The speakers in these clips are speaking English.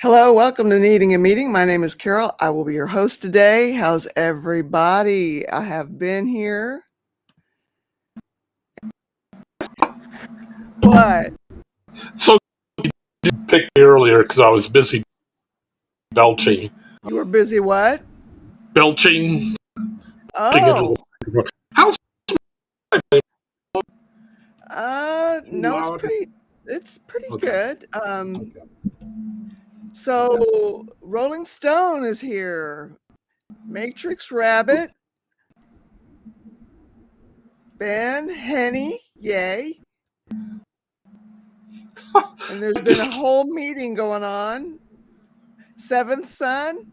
Hello, welcome to Needing a Meeting. My name is Carol. I will be your host today. How's everybody? I have been here. What? So you picked me earlier because I was busy belching. You were busy what? Belching. Oh, How's my no, loud? it's pretty Okay. good. So Rolling Stone is here. Matrix Rabbit, Ben, Henny, yay. And there's been a whole meeting going on. Seventh Son.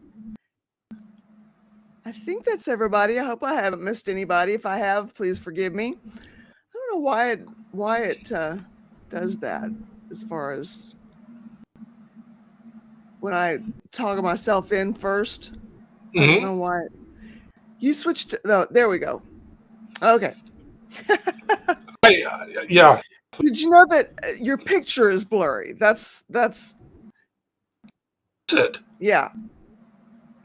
I think that's everybody. I hope I haven't missed anybody. If I have, please forgive me. I don't know why it does that as far as when I toggle myself in first. I don't know why. You switched. There we go. Okay. Yeah. Did you know that your picture is blurry? That's it. Yeah.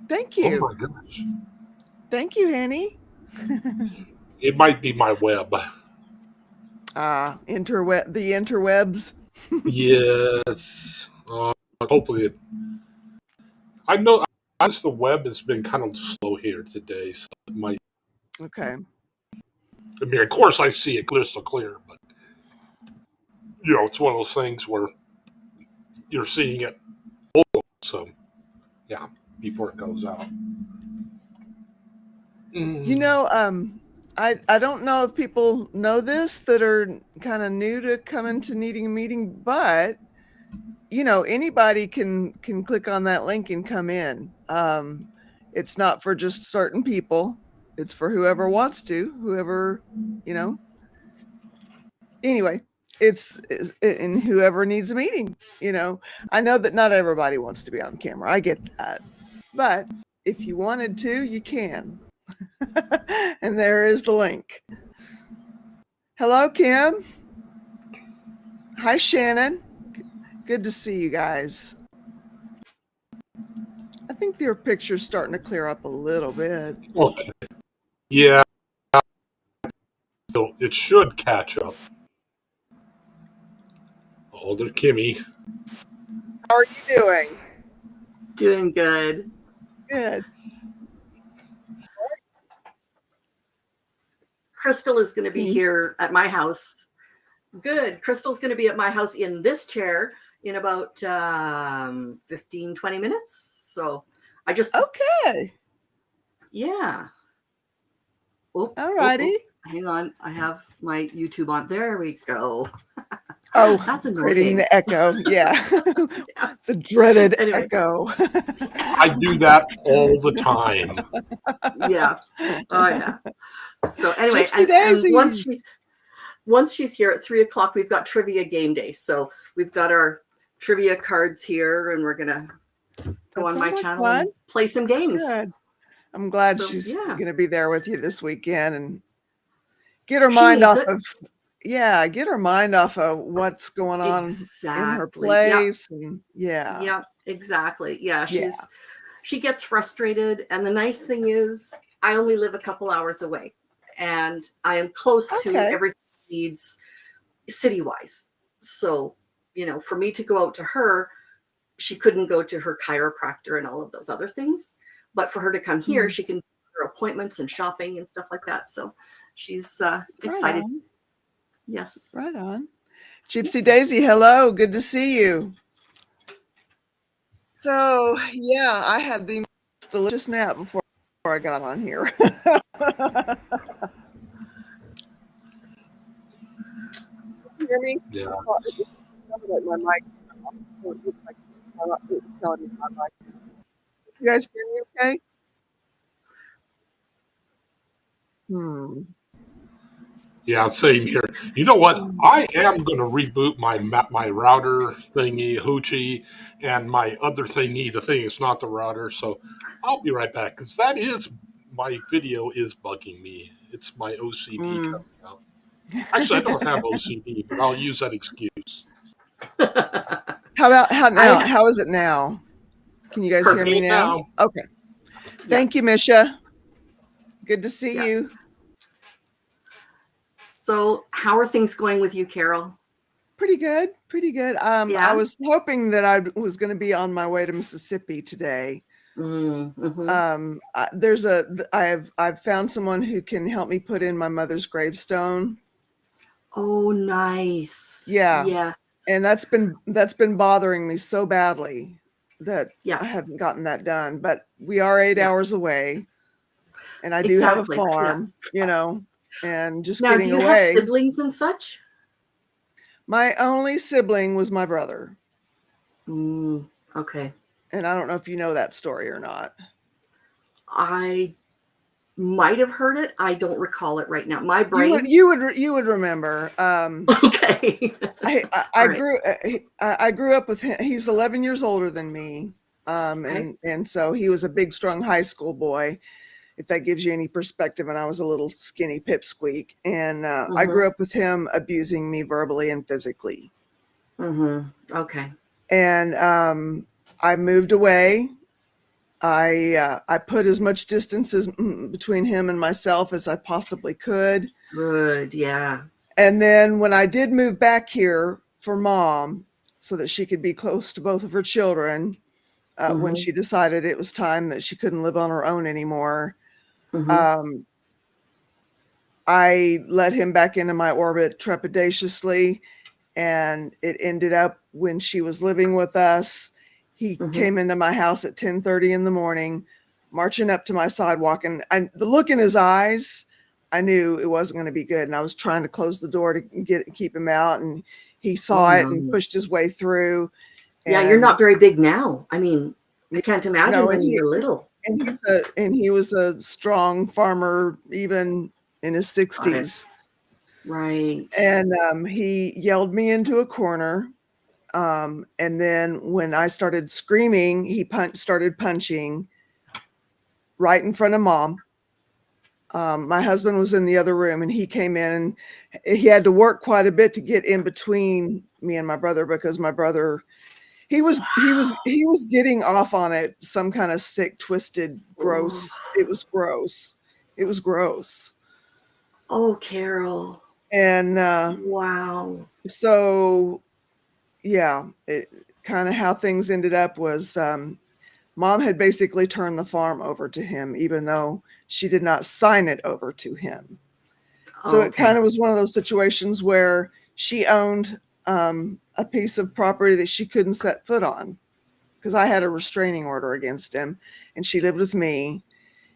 Thank Oh you. my gosh. Thank you, Henny. It might be my web. The interwebs. Yes. Hopefully I know the web has been kind of slow here today, so it might. Okay. I mean, of course, I see it crystal clear, but it's one of those things where you're seeing it. So, yeah, before it goes out. You know, I don't know if people know this that are kind of new to coming to Needing a Meeting, but anybody can click on that link and come in. It's not for just certain people. It's for whoever wants to, whoever, anyway, it's and whoever needs a meeting, I know that not everybody wants to be on camera. I get that. But if you wanted to, you can. And there is the link. Hello, Kim. Hi, Shannon. Good to see you guys. I think your picture's starting to clear up a little bit. Okay. Yeah. So it should catch up. Older Kimmy. How are you doing? Doing good. Good. Crystal is going to be here at my house. Good. Crystal's going to be at my house in this chair in about 15, 20 minutes. So I just... Okay. Yeah. Oh, all righty. Hang on. I have my YouTube on. There we go. Oh, that's annoying. Creating the echo. Yeah. Yeah. The dreaded echo. I do that all the time. Yeah. Oh, yeah. So anyway, and once she's here at 3:00, we've got trivia game day. So we've got our trivia cards here, and we're gonna go on my channel and play some games. Good. I'm glad she's gonna be there with you this weekend and get her mind off of what's going on in her place. And yeah, exactly. Yeah, she gets frustrated, and the nice thing is I only live a couple hours away, and I am close to everything she needs city-wise. So, for me to go out to her, she couldn't go to her chiropractor and all of those other things. But for her to come here, she can do her appointments and shopping and stuff like that. So she's excited. On. Yes. Right on. Gypsy Daisy, hello. Good to see you. So, yeah, I had the most delicious nap before I got on here. You hear me? Yeah. My mic. You guys hear me okay? Yeah, same here. You know what? I am going to reboot my router thingy, hoochie, and my other thingy. The thing is not the router, so I'll be right back because my video is bugging me. It's my OCD coming out. Actually, I don't have OCD, but I'll use that excuse. How now? How is it now? Can you guys hear me now? Okay. Thank you, Misha. Good to see you. So how are things going with you, Carol? Pretty good. Pretty good. I was hoping that I was going to be on my way to Mississippi today. Mm-hmm. I've found someone who can help me put in my mother's gravestone. Oh, nice. Yeah. Yes. And that's been bothering me so badly that I haven't gotten that done. But we are 8 hours away, and I do have a farm, you know, and just now, getting do you away. have siblings and such? My only sibling was my brother. Okay. And I don't know if you know that story or not. I might have heard it. I don't recall it right now. My brain. You would remember. Okay. I grew up with him. He's 11 years older than me. And so he was a big, strong high school boy, if that gives you any perspective. And I was a little skinny pipsqueak. And I grew up with him abusing me verbally and physically. Okay. And I moved away. I put as much distance between him and myself as I possibly could. Good, yeah. And then when I did move back here for Mom, so that she could be close to both of her children, when she decided it was time that she couldn't live on her own anymore, I let him back into my orbit trepidatiously. And it ended up when she was living with us, he came into my house at 10:30 in the morning, marching up to my sidewalk. And the look in his eyes, I knew it wasn't going to be good. And I was trying to close the door to keep him out. And he saw it and pushed his way through. Yeah, you're not very big now. I mean, I can't imagine when you were little. And he was a strong farmer, even in his 60s. Right. And he yelled me into a corner. And then when I started screaming, he started punching right in front of Mom. My husband was in the other room, and he came in, and he had to work quite a bit to get in between me and my brother, because my brother, he was getting off on it, some kind of sick, twisted, gross. It was gross. It was gross. Oh, Carol. And wow. So yeah, it kind of how things ended up was Mom had basically turned the farm over to him, even though she did not sign it over to him. So it kind of was one of those situations where she owned a piece of property that she couldn't set foot on, because I had a restraining order against him, and she lived with me,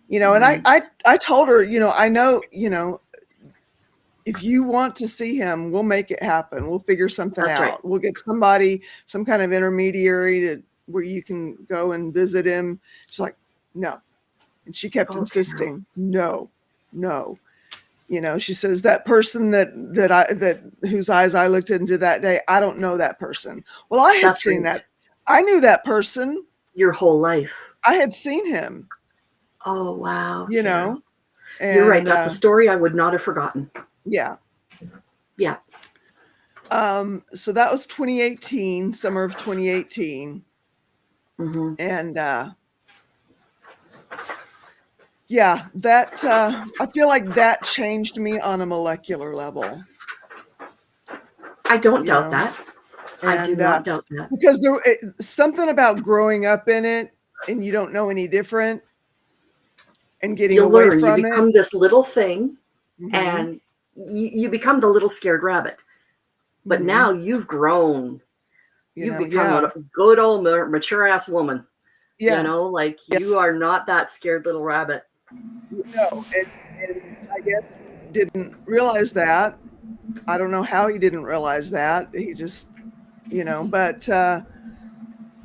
you know. And I told her, you know, I know, you know, if you want to see him, we'll make it happen. We'll figure something out. Right. We'll get somebody, some kind of intermediary where you can go and visit him. She's like, no. And she kept insisting, no. You know, she says, that person that whose eyes I looked into that day, I don't know that person. Well, I had seen that. I knew that person. Your whole life. I had seen him. Oh, wow. You know. And, you're right. That's a story I would not have forgotten. Yeah. Yeah. So that was 2018, summer of 2018. And yeah, that I feel like that changed me on a molecular level. I don't doubt that. I do not doubt that. Because there something about growing up in it, and you don't know any different, and getting away from it. You become this little thing, and you become the little scared rabbit. But now you've grown. You've become a good old mature ass woman. Yeah. You know, like you are not that scared little rabbit. No, and I guess didn't realize that. I don't know how he didn't realize that. He just, you know, but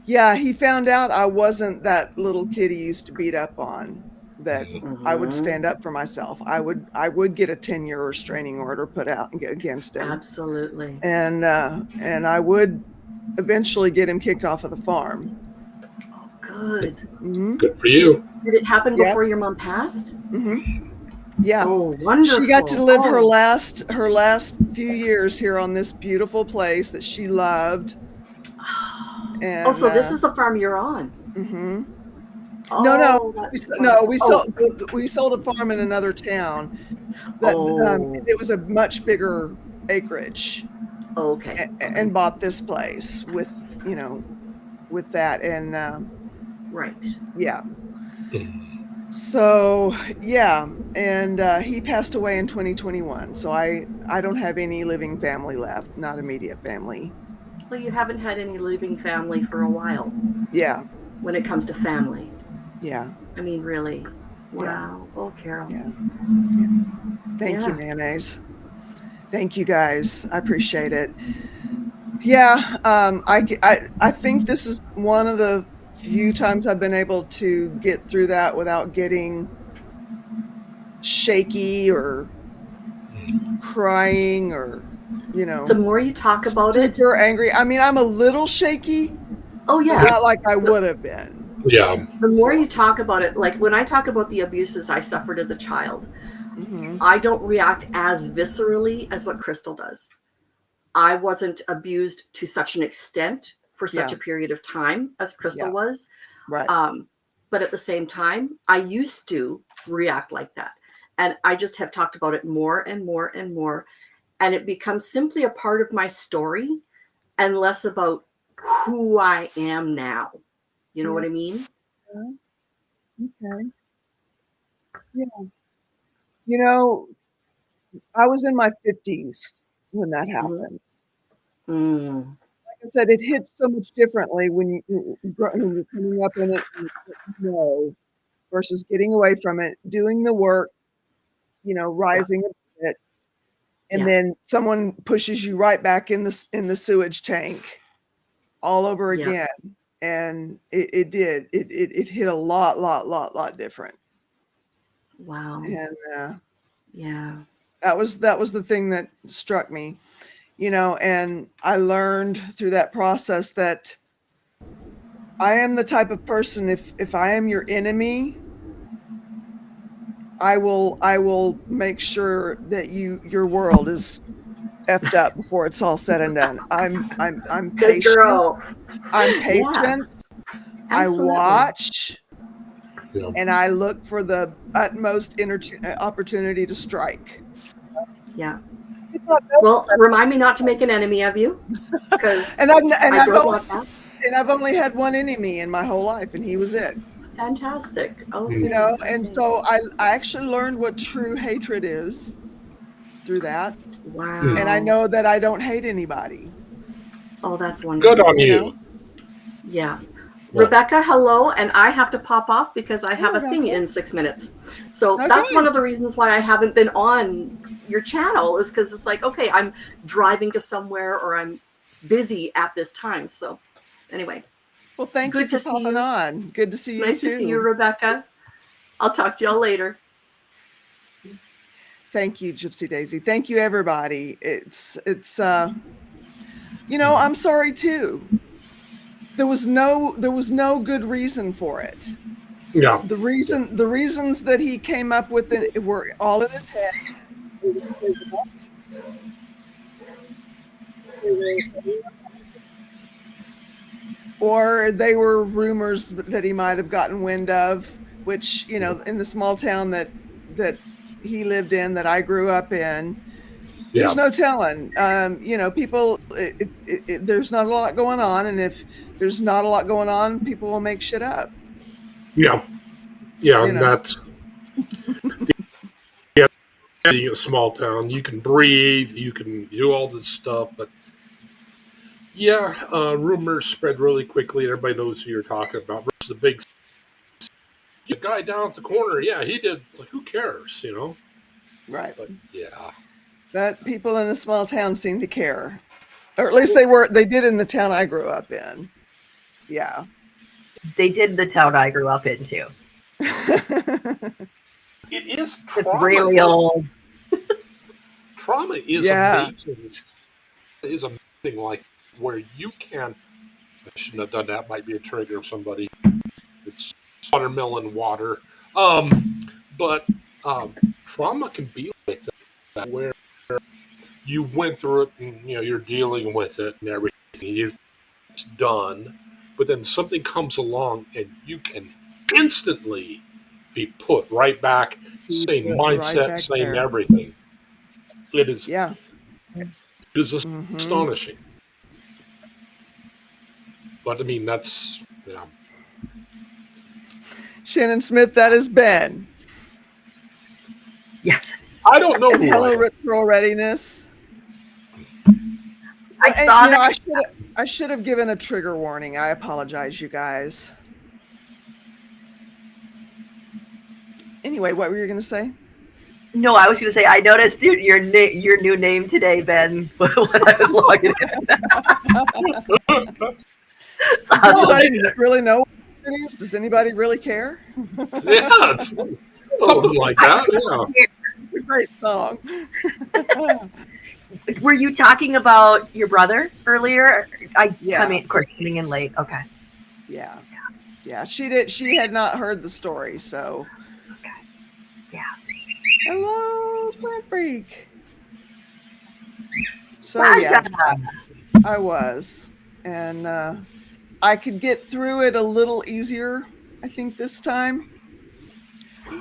yeah, he found out I wasn't that little kid he used to beat up on, that I would stand up for myself. I would get a 10-year restraining order put out against him. Absolutely. And I would eventually get him kicked off of the farm. Oh, good. Good for you. Did it happen before your mom passed? Yeah. Oh, wonderful. She got to live her last few years here on this beautiful place that she loved. And, so this is the farm you're on? Mm-hmm. Oh, We sold a farm in another town that Oh. it was a much bigger acreage, Okay. and bought this place with with that, and Right. yeah. So yeah, and he passed away in 2021. So I don't have any living family left, not immediate family. Well, you haven't had any living family for a while Yeah, when it comes to family. yeah, I mean, really. yeah, Wow. Oh, Carol. yeah, yeah. Thank you, Yeah. mayonnaise. Thank you guys. I appreciate it. Yeah, I think this is one of the few times I've been able to get through that without getting shaky or crying or The more you talk about it, super angry. I mean, I'm a little shaky, oh, but yeah. not like I would have been. Yeah. The more you talk about it, like when I talk about the abuses I suffered as a child, Mm-hmm. I don't react as viscerally as what Crystal does. I wasn't abused to such an extent for such Yeah. a period of time as Crystal Yeah. was. Right. But at the same time, I used to react like that. And I just have talked about it more and more and more. And it becomes simply a part of my story and less about who I am now. You know what I mean? Okay. Yeah. I was in my 50s when that happened. Mm. Like I said, it hits so much differently when you're coming up in it, versus getting away from it, doing the work, rising a bit, and then someone pushes you right back in the sewage tank all over again. And it did. It hit a lot different. Wow. And yeah. That was the thing that struck me, and I learned through that process that I am the type of person, if I am your enemy, I will make sure that your world is effed up before it's all said and done. I'm Good patient. girl. I'm Yeah. patient. I Absolutely. watch, Yeah. and I look for the utmost opportunity to strike. Yeah. Well, remind me not to make an enemy of you, because I don't want that. And I've only had one enemy in my whole life, and he was it. Fantastic. Okay. And so I actually learned what true hatred is through that. Wow. And I know that I don't hate anybody. Oh, that's wonderful. Good on you. Yeah. Rebecca, hello. And I have to pop off because I have a thing in 6 minutes. So that's one of the reasons why I haven't been on your channel, is because it's like, okay, I'm driving to somewhere or I'm busy at this time. So anyway. Well, thank you for popping on. Good to see you too. Nice to see you, Rebecca. I'll talk to y'all later. Thank you, Gypsy Daisy. Thank you, everybody. It's I'm sorry too. There was no good reason for it. Yeah. The reasons that he came up with it were all in his head. Or they were rumors that he might have gotten wind of, which, in the small town that he lived in, that I grew up in, there's no telling. People, there's not a lot going on. And if there's not a lot going on, people will make shit up. Yeah. Yeah. And that's being a small town. You can breathe, you can do all this stuff, but rumors spread really quickly. Everybody knows who you're talking about. Versus the big guy down at the corner. Yeah, he did. It's like, who cares, Right. But yeah. That people in a small town seem to care. Or at least they did in the town I grew up in. Yeah. They did in the town I grew up in too. It is trauma. It's really old. Trauma is amazing. It is amazing, like where you can. I shouldn't have done that. Might be a trigger of somebody. It's watermelon water. But trauma can be like that, where you went through it and you're dealing with it and everything. It's done, but then something comes along and you can instantly be put right back, same mindset, same everything. It is astonishing. But I mean, that's, yeah. Shannon Smith, that is Ben. Yes. I don't know and who Hello I am. Ritual Readiness. I saw that. I should have given a trigger warning. I apologize, you guys. Anyway, what were you going to say? No, I was going to say I noticed your new name today, Ben, when I was logging in. Does anybody really know what it is? Does anybody really care? Yeah, it's something like that. Yeah. It's a great song. Were you talking about your brother earlier? Coming in late. Okay. Yeah. She had not heard the story, so. Okay. Yeah. Hello, Plant Freak. So Masha. I was, and I could get through it a little easier, I think, this time.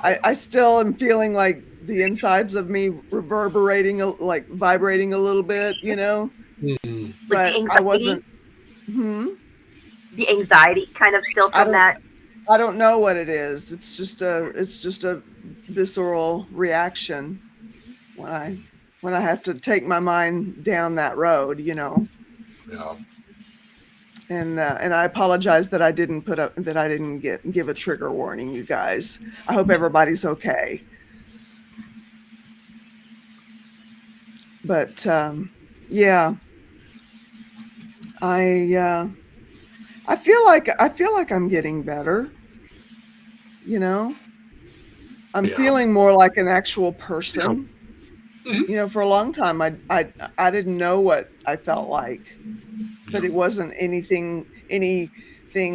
I still am feeling like the insides of me reverberating, like vibrating a little bit, you know. Mm-hmm. But I wasn't. The anxiety kind of still from that. I don't know what it is. It's just a visceral reaction when I have to take my mind down that road, you know. Yeah. And I apologize that I didn't give a trigger warning, you guys. I hope everybody's okay. But yeah, I feel like I'm getting better. You know, I'm feeling more like an actual person. Yeah. Mm-hmm. You know, for a long time, I didn't know what I felt like, but it wasn't anything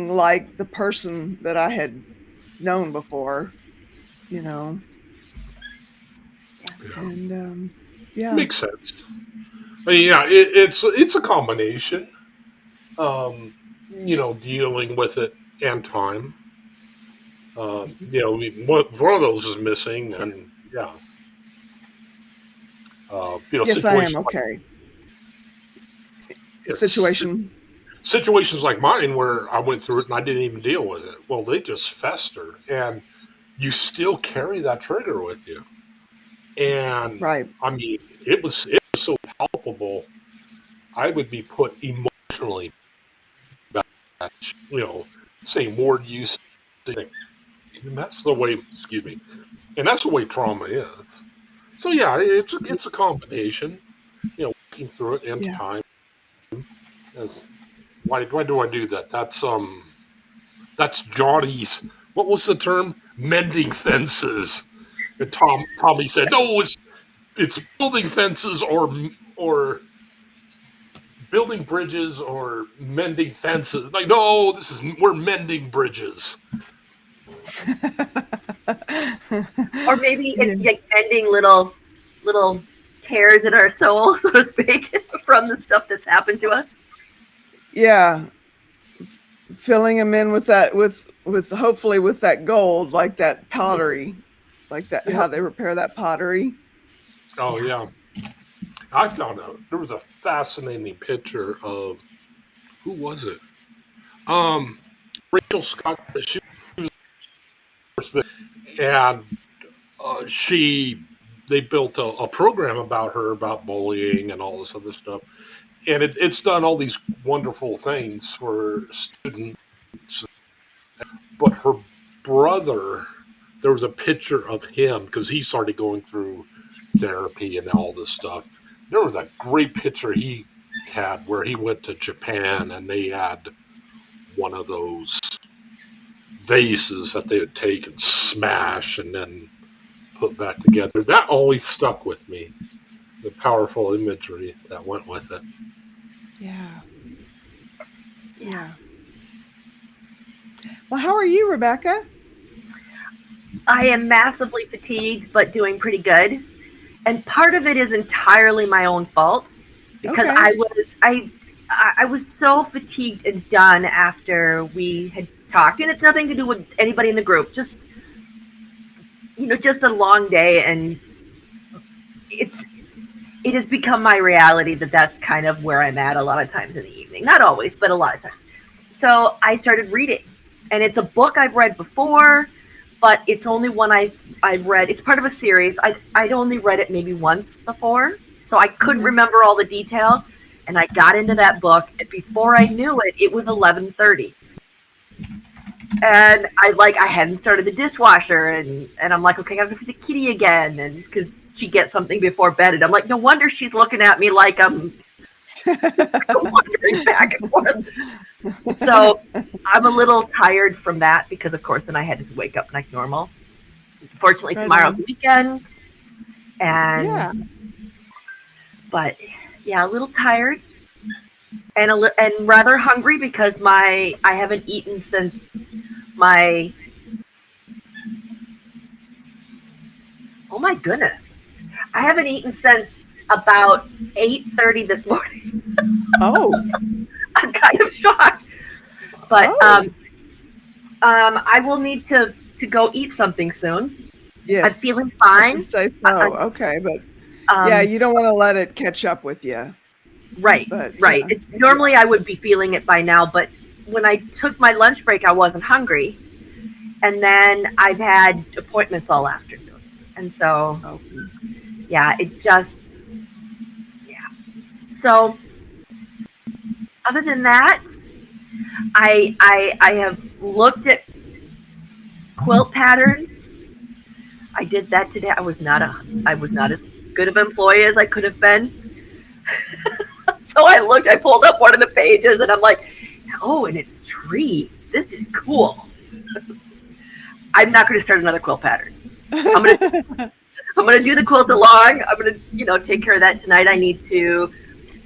like the person that I had known before. You know, and makes sense. I mean, yeah, it's a combination. You know, dealing with it and time. You know, one of those is missing, and you know, yes, I am okay. Situations like mine where I went through it and I didn't even deal with it. Well, they just fester, and you still carry that trigger with you. And I mean, it was so palpable. I would be put emotionally back, you know, saying word use thing. And that's the way. Excuse me. And that's the way trauma is. So yeah, it's a combination. You know, working through it in time. Why do I do that? That's Johnny's. What was the term? Mending fences. And Tommy said, no, it's building fences or building bridges or mending fences. Like, no, we're mending bridges. Or maybe it's like mending little tears in our soul, so to speak, from the stuff that's happened to us. Yeah. Filling them in with that, with hopefully with that gold, like that pottery, like that, how they repair that pottery. Oh yeah. I found out there was a fascinating picture of, who was it? Rachel Scott. She was, and they built a program about her, about bullying and all this other stuff, and it's done all these wonderful things for students. But her brother, there was a picture of him because he started going through therapy and all this stuff. There was a great picture he had where he went to Japan and they had one of those vases that they would take and smash and then put back together. That always stuck with me. The powerful imagery that went with it. Yeah. Well, how are you, Rebecca? I am massively fatigued, but doing pretty good. And part of it is entirely my own fault because I was so fatigued and done after we had talked, and it's nothing to do with anybody in the group. Just, just a long day, and it has become my reality that that's kind of where I'm at a lot of times in the evening. Not always, but a lot of times. So I started reading, and it's a book I've read before, but it's only one I've read. It's part of a series. I'd only read it maybe once before, so I couldn't remember all the details. And I got into that book, and before I knew it, it was 11:30. And I hadn't started the dishwasher, and I'm like, okay, I gotta go feed the kitty again, and because she gets something before bed, and I'm like, no wonder she's looking at me like I'm wandering back and forth. So I'm a little tired from that because, of course, then I had to wake up like normal. Fortunately, tomorrow's the weekend, and but yeah, a little tired. And rather hungry because I haven't eaten since oh my goodness, I haven't eaten since about 8:30 this morning. Oh, I'm kind of shocked, but I will need to go eat something soon. Yes, I'm feeling fine. I should say so. Okay, but yeah, you don't want to let it catch up with you. Right, right. It's normally I would be feeling it by now, but when I took my lunch break, I wasn't hungry, and then I've had appointments all afternoon, and so So other than that, I have looked at quilt patterns. I did that today. I was not as good of an employee as I could have been. So I pulled up one of the pages, and I'm like, oh, and it's trees. This is cool. I'm not going to start another quilt pattern. I'm going to do the quilt along. I'm going to, take care of that tonight. I need to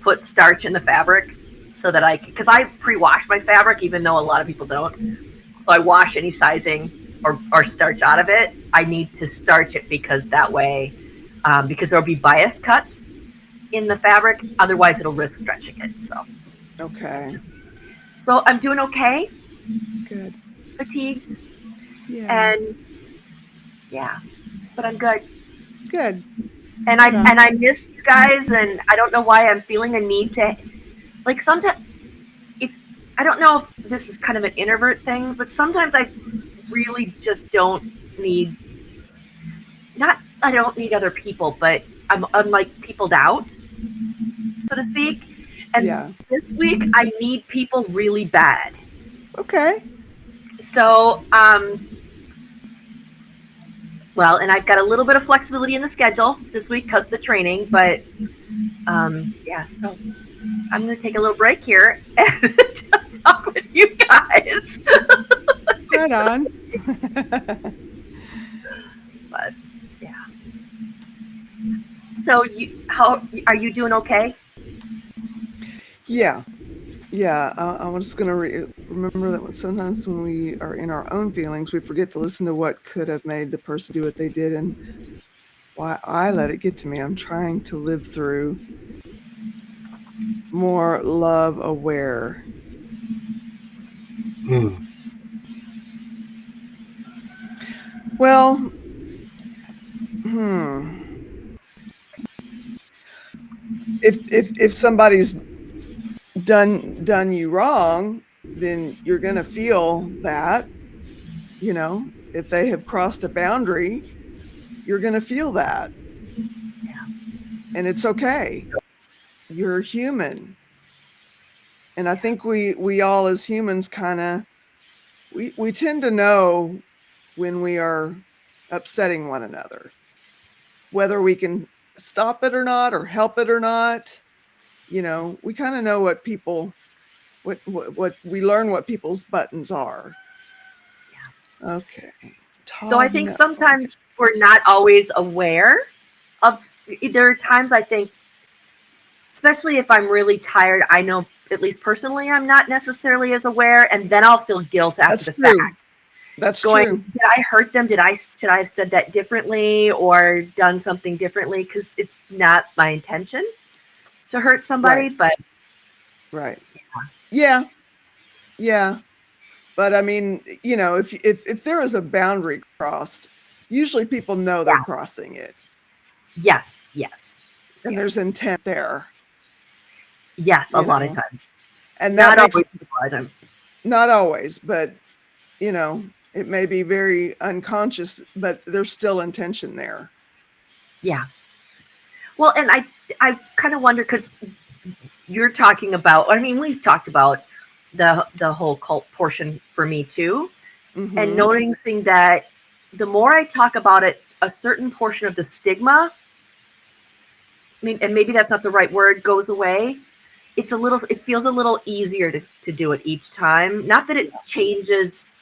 put starch in the fabric so that because I pre-wash my fabric, even though a lot of people don't. So I wash any sizing or starch out of it. I need to starch it because that way, because there'll be bias cuts in the fabric, otherwise it'll risk stretching it. So I'm doing okay. Good. Fatigued. Yeah. And but I'm good. Good. And I miss you guys, and I don't know why I'm feeling a need to, like, sometimes I don't know if this is kind of an introvert thing, but sometimes I really just don't need I don't need other people, but I'm like peopled out, so to speak. And this week I need people really bad. Okay. So, well, and I've got a little bit of flexibility in the schedule this week because of the training, but so I'm going to take a little break here and talk with you guys. Right on. But so how are you doing? Okay. Yeah. I'm just going to remember that sometimes when we are in our own feelings, we forget to listen to what could have made the person do what they did and why I let it get to me. I'm trying to live through more love aware. Well, if somebody's done you wrong, then you're going to feel that, if they have crossed a boundary, you're going to feel that. And it's okay. You're human. And I think we all as humans kind of, we tend to know when we are upsetting one another, whether we can stop it or not, or help it or not. We kind of know what people, what we learn what people's buttons are. Okay. So I think sometimes we're not always aware of, there are times I think, especially if I'm really tired, I know, at least personally, I'm not necessarily as aware, and then I'll feel guilt after the fact. That's true. Did I hurt them? Should I have said that differently or done something differently? Because it's not my intention to hurt somebody, but Right. Yeah. Yeah. But I mean, you know, if there is a boundary crossed, usually people know they're crossing it. Yes. Yes. And there's intent there. Yes, a lot of times. And not that makes always, a lot of times. Not always, but you know, it may be very unconscious, but there's still intention there. Yeah. Well, and I kind of wonder, because you're talking about, I mean, we've talked about the whole cult portion for me too. Mm-hmm. And noticing that the more I talk about it, a certain portion of the stigma, I mean, and maybe that's not the right word, goes away. It feels a little easier to do it each time. Not that it changes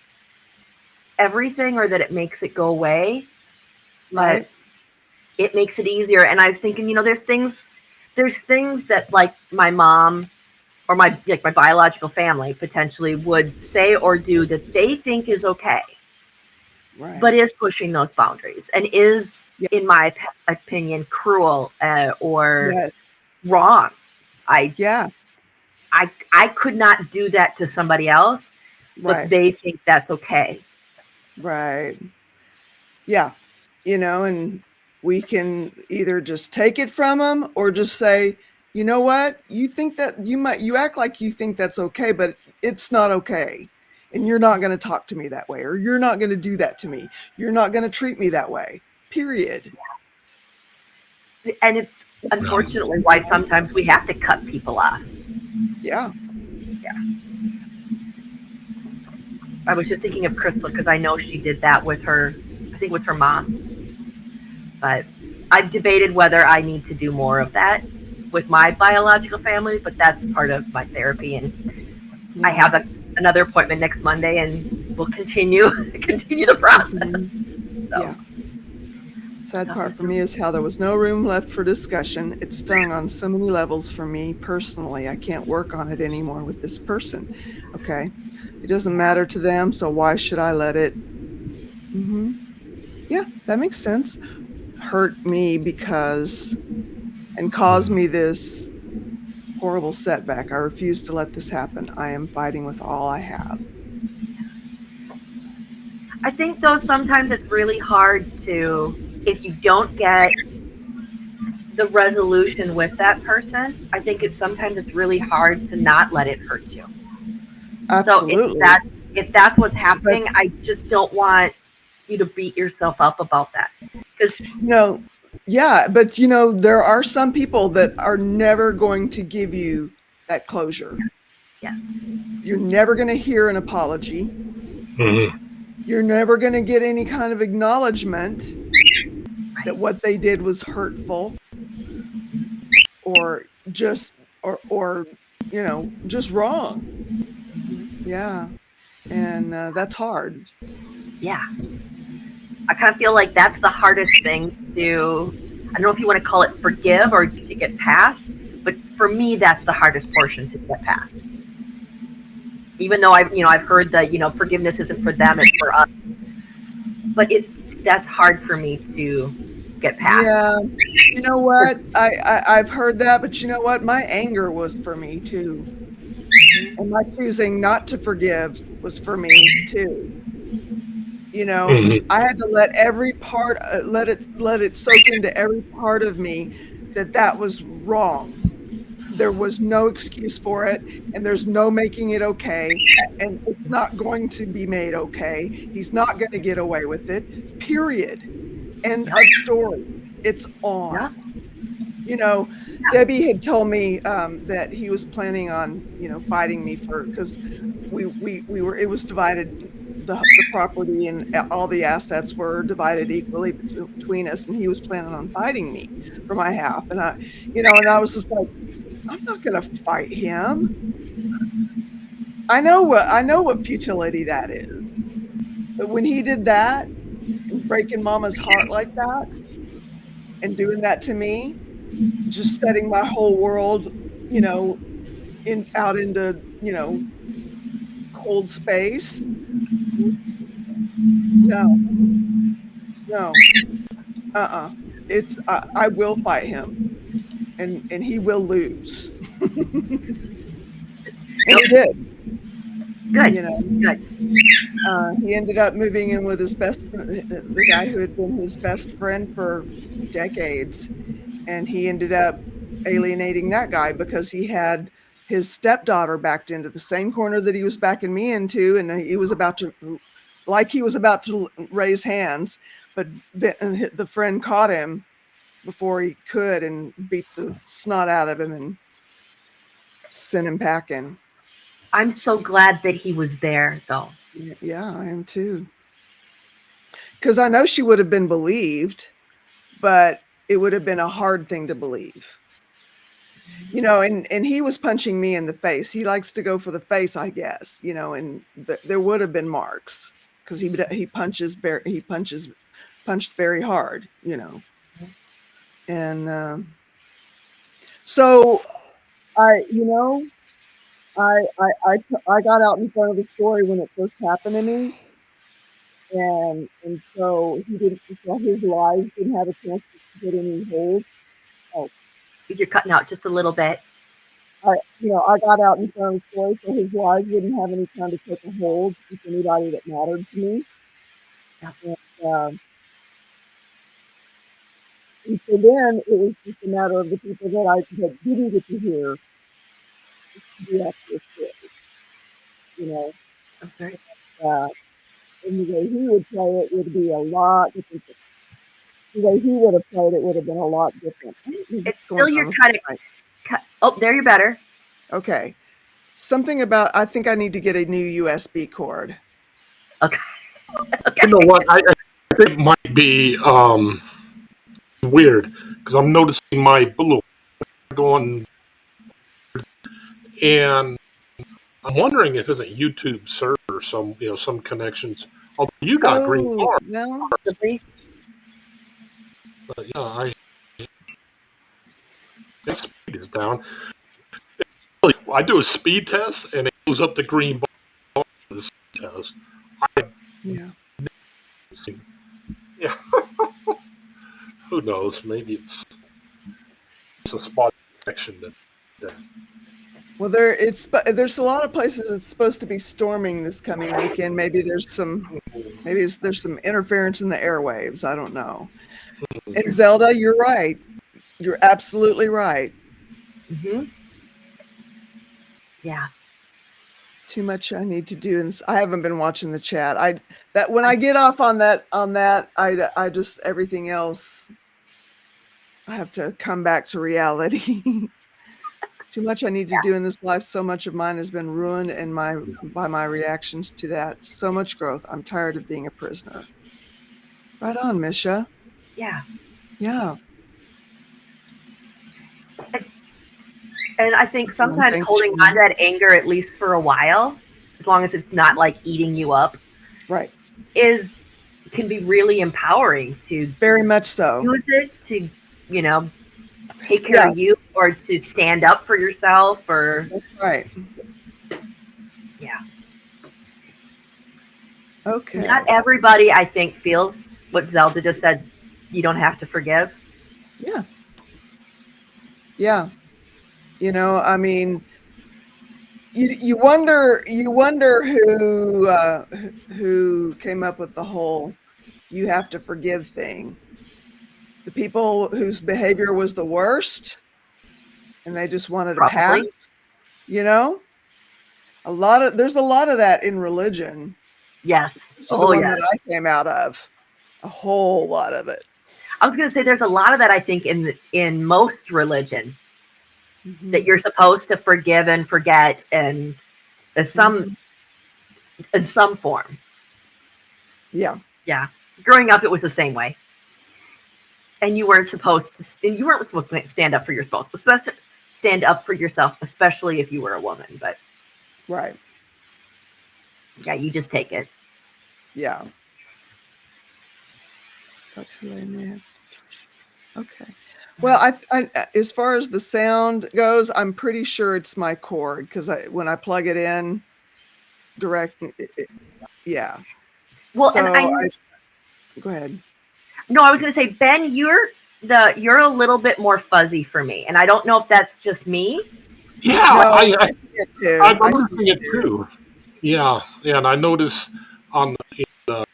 everything or that it makes it go away, but it makes it easier. And I was thinking, you know, there's things that like my mom or my biological family potentially would say or do that they think is okay, but is pushing those boundaries and is, in my opinion, cruel or wrong. I could not do that to somebody else, but they think that's okay. Right. Yeah. You know, and we can either just take it from them or just say, you know what, you think that you act like you think that's okay, but it's not okay. And you're not going to talk to me that way, or you're not going to do that to me. You're not going to treat me that way, period. And it's unfortunately why sometimes we have to cut people off. Yeah. Yeah. I was just thinking of Crystal because I know she did that with her, I think with her mom. But I've debated whether I need to do more of that with my biological family, but that's part of my therapy. And I have another appointment next Monday, and we'll continue the process. So. Yeah. Sad part for me is how there was no room left for discussion. It stung on so many levels for me personally. I can't work on it anymore with this person. Okay. It doesn't matter to them, so why should I let it? Mm-hmm. Yeah, that makes sense. Hurt me and cause me this horrible setback. I refuse to let this happen. I am fighting with all I have. I think, though, sometimes it's really hard if you don't get the resolution with that person, I think sometimes it's really hard to not let it hurt you. Absolutely. So if that's what's happening, I just don't want you to beat yourself up about that. Because but there are some people that are never going to give you that closure. Yes. You're never going to hear an apology. Mm-hmm. You're never going to get any kind of acknowledgement that what they did was hurtful or just just wrong. Yeah. And that's hard. Yeah. I kind of feel like that's the hardest thing to, I don't know if you want to call it forgive or to get past, but for me, that's the hardest portion to get past. Even though I've heard that, forgiveness isn't for them, it's for us. But that's hard for me to get past. Yeah. You know what? I've heard that, but you know what? My anger was for me too. And my choosing not to forgive was for me too. I had to let every part, let it soak into every part of me that was wrong. There was no excuse for it, and there's no making it okay, and it's not going to be made okay. He's not going to get away with it, period. End of story. It's on. Debbie had told me that he was planning on, fighting me because it was divided. The property and all the assets were divided equally between us, and he was planning on fighting me for my half. And I was just like, I'm not going to fight him. I know what futility that is. But when he did that, and breaking Mama's heart like that, and doing that to me, just setting my whole world, out into, cold space. No. I will fight him, and he will lose. did. Good. You know, Good. he ended up moving in with the guy who had been his best friend for decades. And he ended up alienating that guy because he had his stepdaughter backed into the same corner that he was backing me into. And he was about to raise hands, but the friend caught him before he could and beat the snot out of him and sent him packing. I'm so glad that he was there, though. Yeah, I am too. Because I know she would have been believed, but it would have been a hard thing to believe. You know, and he was punching me in the face. He likes to go for the face, I guess, you know, and there would have been marks because he punched very hard, you know. And so I got out in front of the story when it first happened to me. And so his lies didn't have a chance to get any hold. Oh, you're cutting out just a little bit. I got out in front of the story so his lies wouldn't have any time to take a hold with anybody that mattered to me. Yeah. And so then it was just a matter of the people that didn't get to hear the actual story. You know, I'm sorry. And the way he would play it would be a lot different. The way he would have played it would have been a lot different. It's still you're cutting. Oh, there you're better. Okay. Something about, I think I need to get a new USB cord. Okay. You know what? I think it might be weird because I'm noticing my blue going, and I'm wondering if it's a YouTube server, some connections. Although you got green bar. No. But yeah, the speed is down. I do a speed test and it goes up to green bar for the speed test. Yeah. Who knows? Maybe it's a spot connection that. Well, there's a lot of places it's supposed to be storming this coming weekend. Maybe there's some interference in the airwaves. I don't know. And Zelda, you're right. You're absolutely right. Mm-hmm. Yeah. Too much I need to do, and I haven't been watching the chat. When I get off on that, I just everything else. I have to come back to reality. Too much I need to do in this life. So much of mine has been ruined by my reactions to that. So much growth. I'm tired of being a prisoner. Right on, Misha. Yeah. Yeah. And I think sometimes holding on to that anger, at least for a while, as long as it's not like eating you up, right, can be really empowering to very much so use it to, take care of you or to stand up for yourself or that's right. Yeah. Okay. Not everybody, I think, feels what Zelda just said. You don't have to forgive. Yeah. Yeah. I mean, you wonder who came up with the whole "you have to forgive" thing. The people whose behavior was the worst, and they just wanted to pass. There's a lot of that in religion. Yes. The one that I came out of, a whole lot of it. I was going to say there's a lot of that, I think, in most religion. That you're supposed to forgive and forget, and in some form. Yeah. Growing up, it was the same way, and you weren't supposed to stand up for yourself, especially if you were a woman. But right, yeah, you just take it. Yeah. Got too late next. Okay. Well, I as far as the sound goes, I'm pretty sure it's my cord because when I plug it in direct, yeah. Well, so and go ahead. No, I was going to say, Ben, you're a little bit more fuzzy for me, and I don't know if that's just me, Yeah, No, I, I, I see it too. I'm I see noticing it it too. too. Yeah, and I notice on the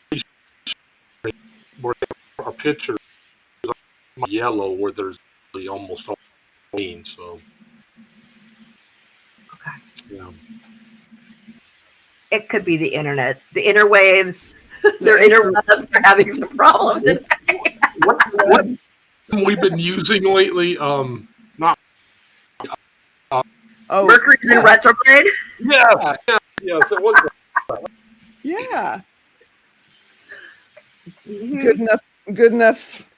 where our pictures are yellow where there's really almost all green. So Okay. yeah. It could be the internet. The interwaves, their The inter- interwebs are having some problems. What we've been using lately? Not Oh, Mercury's in yeah, retrograde. yes, yes. It was. yeah. Mhm. Good enough,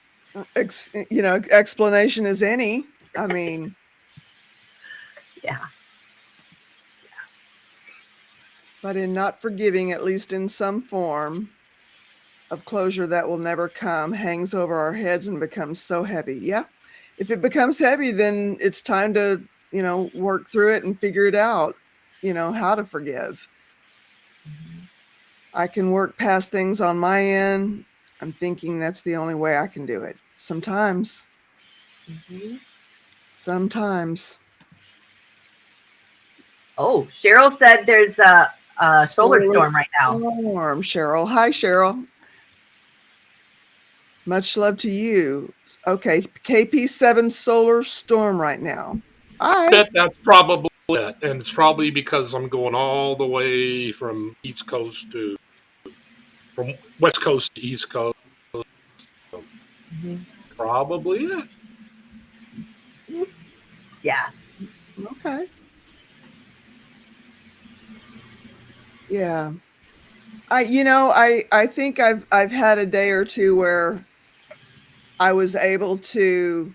explanation as any. I mean, Yeah. but in not forgiving, at least in some form of closure that will never come, hangs over our heads and becomes so heavy. Yeah. If it becomes heavy, then it's time to, work through it and figure it out, how to forgive. I can work past things on my end. I'm thinking that's the only way I can do it. Sometimes. Oh, Cheryl said there's a solar storm right now. Storm, Cheryl. Hi, Cheryl. Much love to you. Okay, KP7 solar storm right now. All right. That's probably it, and it's probably because I'm going all the way from from West Coast to East Coast. Probably it. Yeah. Okay. Yeah. I think I've had a day or two where I was able to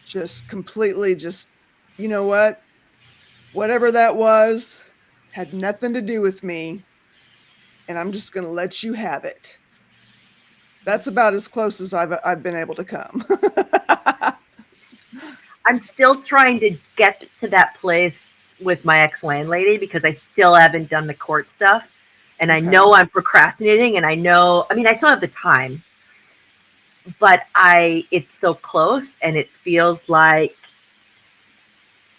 just completely just, you know what? Whatever that was had nothing to do with me, and I'm just going to let you have it. That's about as close as I've been able to come. I'm still trying to get to that place with my ex-landlady because I still haven't done the court stuff. And I know I'm procrastinating, and I still have the time, but it's so close, and it feels like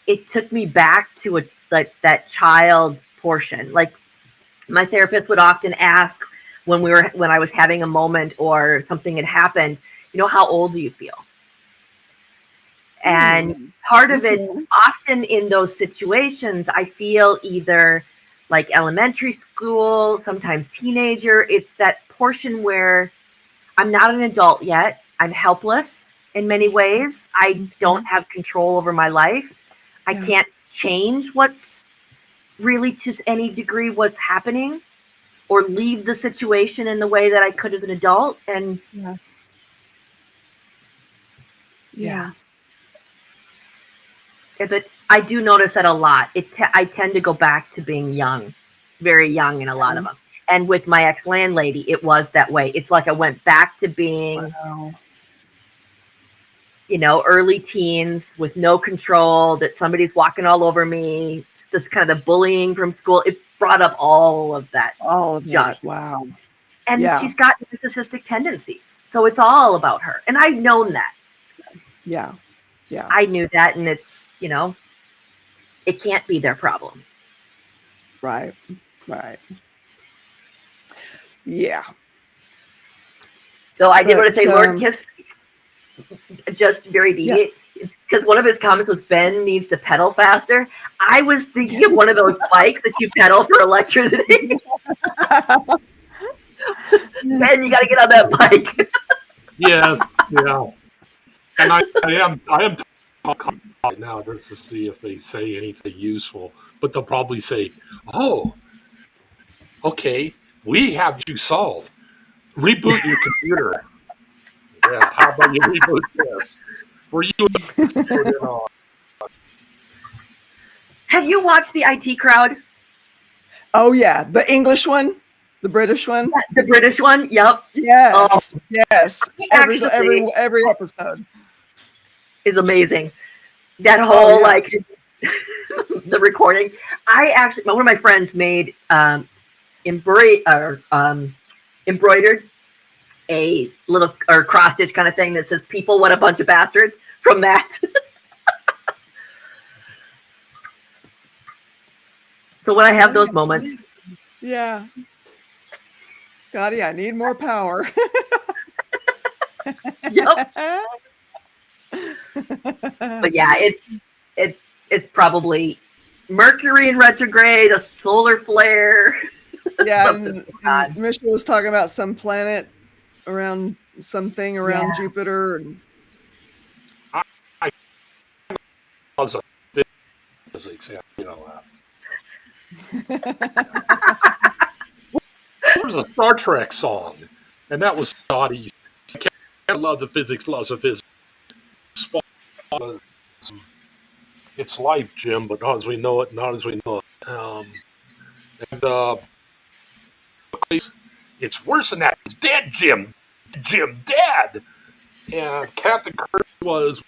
it took me back to that child portion. Like my therapist would often ask when I was having a moment or something had happened, how old do you feel? And part of it, often in those situations, I feel either like elementary school, sometimes teenager. It's that portion where I'm not an adult yet. I'm helpless in many ways. I don't have control over my life. I can't change what's really to any degree what's happening or leave the situation in the way that I could as an adult. And yeah. But I do notice that a lot. I tend to go back to being young, very young in a lot of them. And with my ex-landlady, it was that way. It's like I went back to being, early teens with no control, that somebody's walking all over me, this kind of the bullying from school. It brought up all of that. Junk. Wow. And she's got narcissistic tendencies. So it's all about her. And I've known that. Yeah. I knew that, and it's, it can't be their problem. Right. Yeah. So I did want to say, Lord Kiss, just very deviant, because one of his comments was Ben needs to pedal faster. I was thinking of one of those bikes that you pedal for electricity. Ben, you got to get on that bike. Yes, yeah. And I am talking now just to see if they say anything useful, but they'll probably say, "Oh, okay, we have you solved. Reboot your computer." Yeah, how about you reboot this for you? Put it on. Have you watched the IT Crowd? Oh yeah, the English one, the British one, the British one. Yep. Yes, yes. Every episode is amazing. That whole the recording. One of my friends made embroidered a little or cross stitch kind of thing that says "People, what a bunch of bastards" from that. So when I have those moments. Yeah. Scotty, I need more power. Yep. But yeah, it's probably Mercury in retrograde, a solar flare. Yeah, and Michelle was talking about some planet around something around Jupiter. And I was a physics, you know that. There was a Star Trek song, and that was Scotty's. I love the physics, loves the physics. It's life, Jim, but not as we know it, not as we know it. And it's worse than that. It's dead, Jim. Jim, dead. And Captain Kirk was.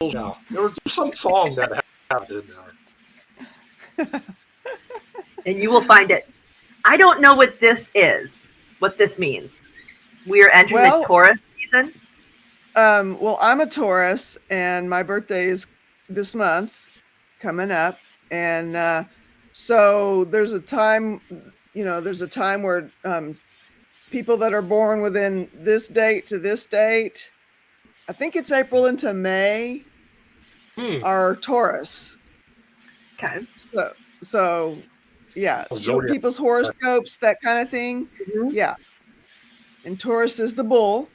Yeah, there was some song that had in there. And you will find it. I don't know what this is, what this means. We are entering the Taurus season. Well, I'm a Taurus, and my birthday is this month coming up. And so there's a time, where people that are born within this date to this date, I think it's April into May, are Taurus. Okay. So yeah, people's horoscopes, that kind of thing. Mm-hmm. Yeah. And Taurus is the bull.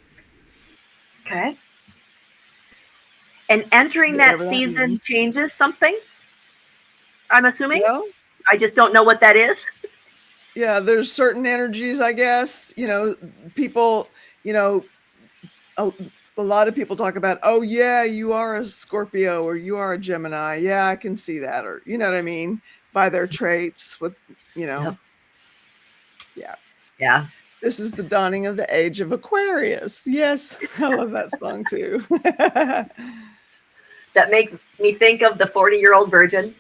Okay. And entering that season changes something, I'm assuming? Well, I just don't know what that is. Yeah, there's certain energies, I guess. People, a lot of people talk about, oh, yeah, you are a Scorpio or you are a Gemini. Yeah, I can see that. Or, you know what I mean? By their traits with, Yep. Yeah. Yeah. This is the dawning of the age of Aquarius. Yes, I love that song too. That makes me think of the 40-year-old virgin.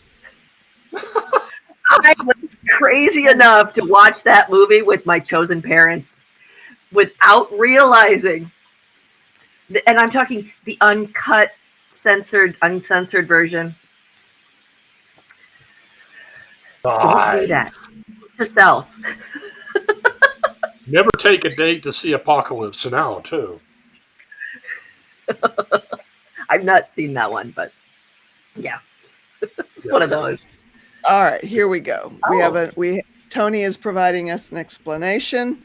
I was crazy enough to watch that movie with my chosen parents without realizing. And I'm talking the uncut, uncensored version. Don't do that to self. Never take a date to see Apocalypse Now, too. I've not seen that one, but yeah, it's one of those. All right, here we go. Tony is providing us an explanation.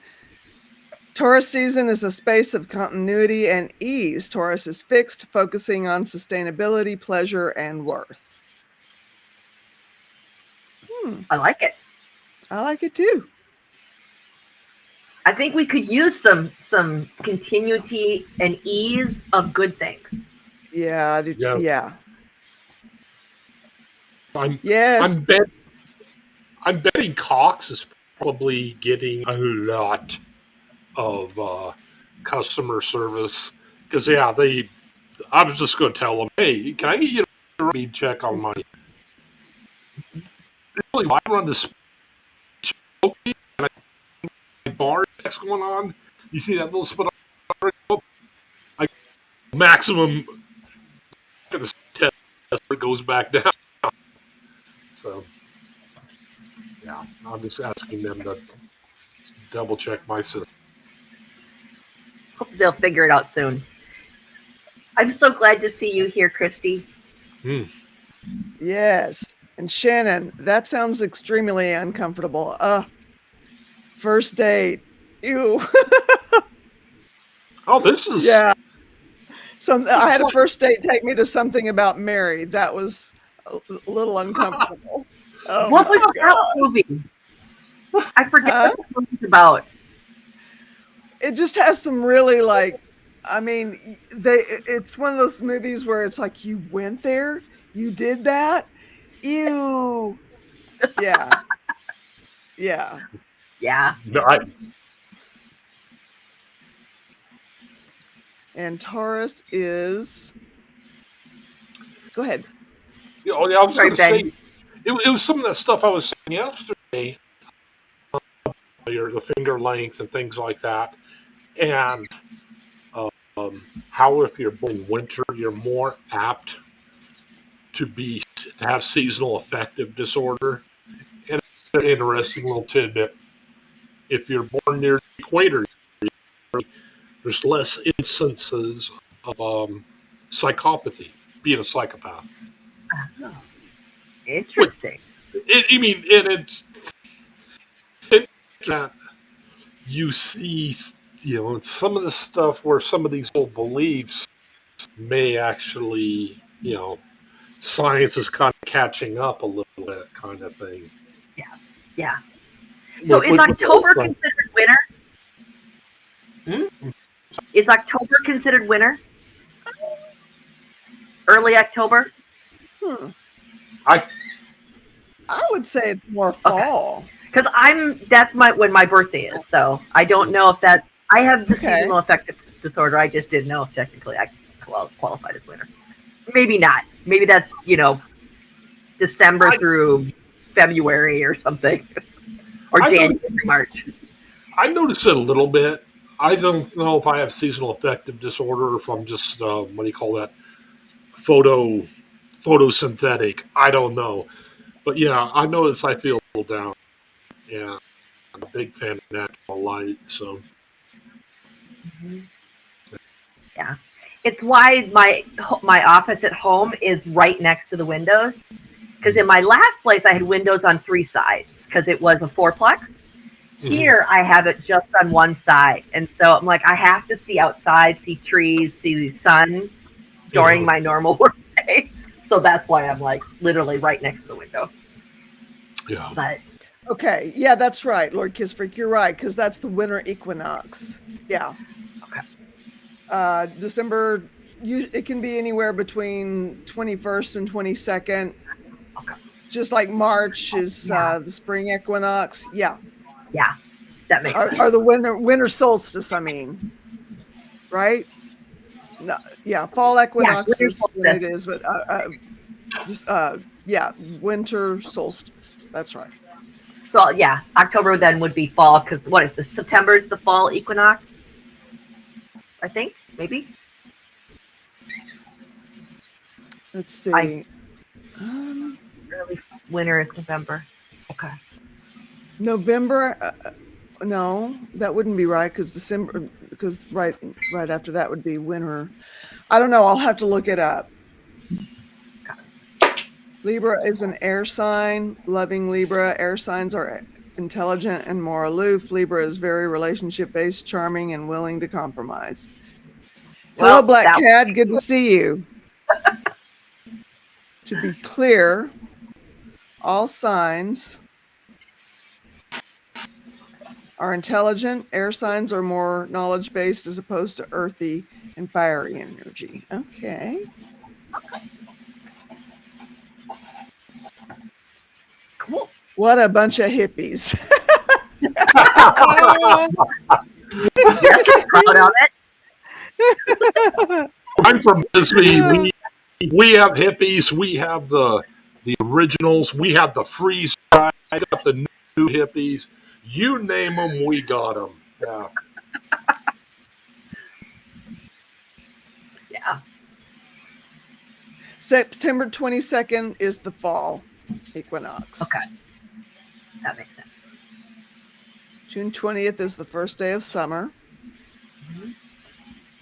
Taurus season is a space of continuity and ease. Taurus is fixed, focusing on sustainability, pleasure, and worth. I like it. I like it too. I think we could use some continuity and ease of good things. Yeah, I do. Yeah. I'm betting Cox is probably getting a lot of customer service because I was just going to tell them, hey, can I get you a read check on my really I run this bar that's going on. You see that little spot? Maximum test it goes back down. So yeah, I'm just asking them to double check my system. Hope they'll figure it out soon. I'm so glad to see you here, Christy. Yes. And Shannon, that sounds extremely uncomfortable. First date. Ew. Oh, this is... Yeah. So I had a first date take me to something about Mary. That was a little uncomfortable. Oh, what was that movie? I forget what the movie's about. It just has some really it's one of those movies where it's like, you went there? You did that? Ew. Yeah. Yeah. Yeah. No, And Taurus is... Go ahead. I was going to say, it was some of that stuff I was saying yesterday, the finger length and things like that, and how if you're born in winter, you're more apt to have seasonal affective disorder. And an interesting little tidbit: if you're born near the equator, there's less instances of psychopathy, being a psychopath. Oh, interesting. I mean, and it's that you see, some of the stuff where some of these old beliefs may actually, science is kind of catching up a little bit, kind of thing. Yeah. So is October considered winter? Is October considered winter? Early October? I would say it's more fall. Because that's when my birthday is. So I don't know if I have the seasonal affective disorder. I just didn't know if technically I qualified as winter. Maybe not. Maybe that's, December through February or something. Or January through March. I notice it a little bit. I don't know if I have seasonal affective disorder or if I'm just, what do you call that? Photosynthetic. I don't know. But yeah, I notice I feel a little down. Yeah. I'm a big fan of natural light, so. Yeah. It's why my office at home is right next to the windows. Because in my last place, I had windows on 3 sides because it was a 4-plex. Here, I have it just on one side. And so I'm like, I have to see outside, see trees, see the sun during my normal work day. So that's why I'm like literally right next to the window. Yeah. But okay. Yeah, that's right. Lord Kissfreak, you're right. Because that's the winter equinox. Yeah. Okay. December, it can be anywhere between 21st and 22nd. Okay. Just like March is the spring equinox. Yeah. Yeah, that makes sense. Or the winter solstice, I mean. Right? No, yeah, fall equinox is when it is, but winter solstice. That's right. So yeah, October then would be fall because what is September is the fall equinox? I think maybe. Let's see. Early winter is November. Okay. November. No, that wouldn't be right because December. Because right after that would be winter. I don't know. I'll have to look it up. Libra is an air sign. Loving Libra. Air signs are intelligent and more aloof. Libra is very relationship-based, charming, and willing to compromise. Well, hello, Black Cat. Good to see you. To be clear, all signs are intelligent. Air signs are more knowledge-based as opposed to earthy and fiery energy. Okay. Cool. What a bunch of hippies. Yes, I'm proud of it. I'm from Bisbee. We have hippies. We have the originals. We have the freeze dried. I got the new hippies. You name them, we got them. Yeah. Yeah. September 22nd is the fall equinox. Okay. That makes sense. June 20th is the first day of summer.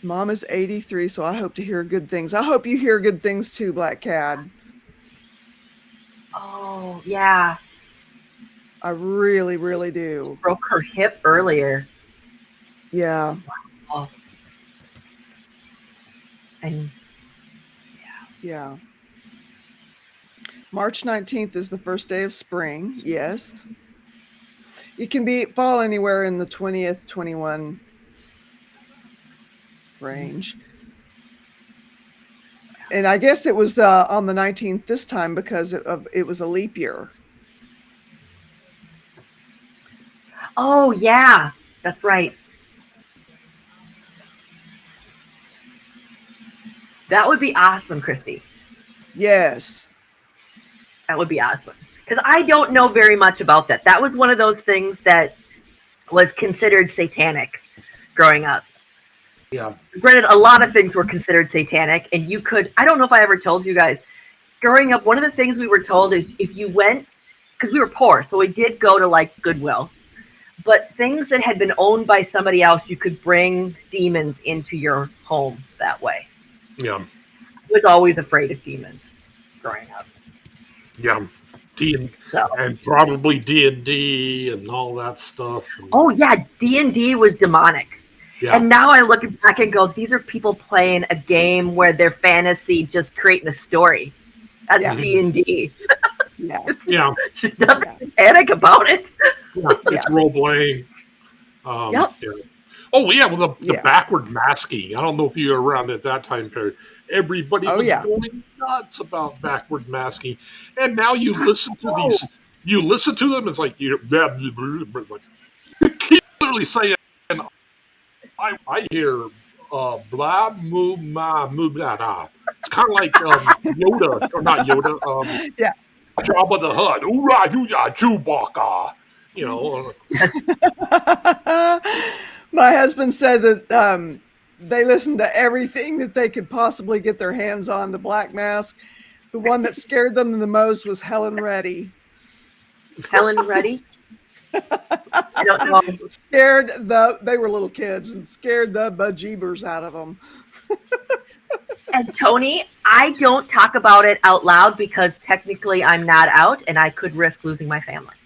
Mom is 83, so I hope to hear good things. I hope you hear good things too, Black Cat. Oh, yeah. I really, really do. Broke her hip earlier. Yeah. Wow. And yeah. March 19th is the first day of spring. Yes. It can fall anywhere in the 20th, 21 range. And I guess it was on the 19th this time because it was a leap year. oh, yeah. That's right. That would be awesome, Christy. Yes. That would be awesome. Because I don't know very much about that. That was one of those things that was considered satanic growing up. Yeah. Granted, a lot of things were considered satanic, and I don't know if I ever told you guys, growing up, one of the things we were told is if you went, because we were poor, so we did go to like Goodwill, but things that had been owned by somebody else, you could bring demons into your home that way. Yeah. I was always afraid of demons growing up. Yeah. And probably D&D and all that stuff. Oh yeah, D&D was demonic. Yeah. And now I look back and go, these are people playing a game where they're fantasy just creating a story. That's D&D. Yeah. There's nothing satanic about it. It's role playing. Yep. Yeah. Oh yeah, well the backward masking. I don't know if you were around at that time period. Everybody was going nuts about backward masking, and now you listen to these. You listen to them. It's like you keep literally saying, "I hear blah move ma move da da." It's kind of like Yoda or not Yoda. Jabba the Hutt. Oorah you ya Chewbacca. You know. My husband said that they listened to everything that they could possibly get their hands on to Black Mask. The one that scared them the most was Helen Reddy. Helen Reddy? I don't know. They were little kids and scared the bejeebers out of them. And Tony, I don't talk about it out loud because technically I'm not out and I could risk losing my family.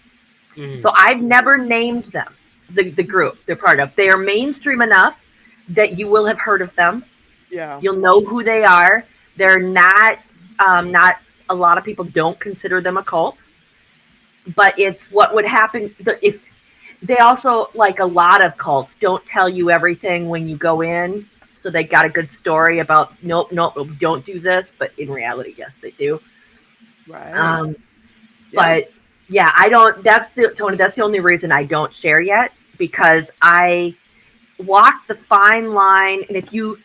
So I've never named them, the group they're part of. They are mainstream enough that you will have heard of them. Yeah. You'll know who they are. They're not a lot of people don't consider them a cult, but it's what would happen if they also, like a lot of cults, don't tell you everything when you go in. So they got a good story about, nope, don't do this. But in reality, yes, they do. Right. But yeah, I don't, Tony, that's the only reason I don't share yet, because I walk the fine line. And if you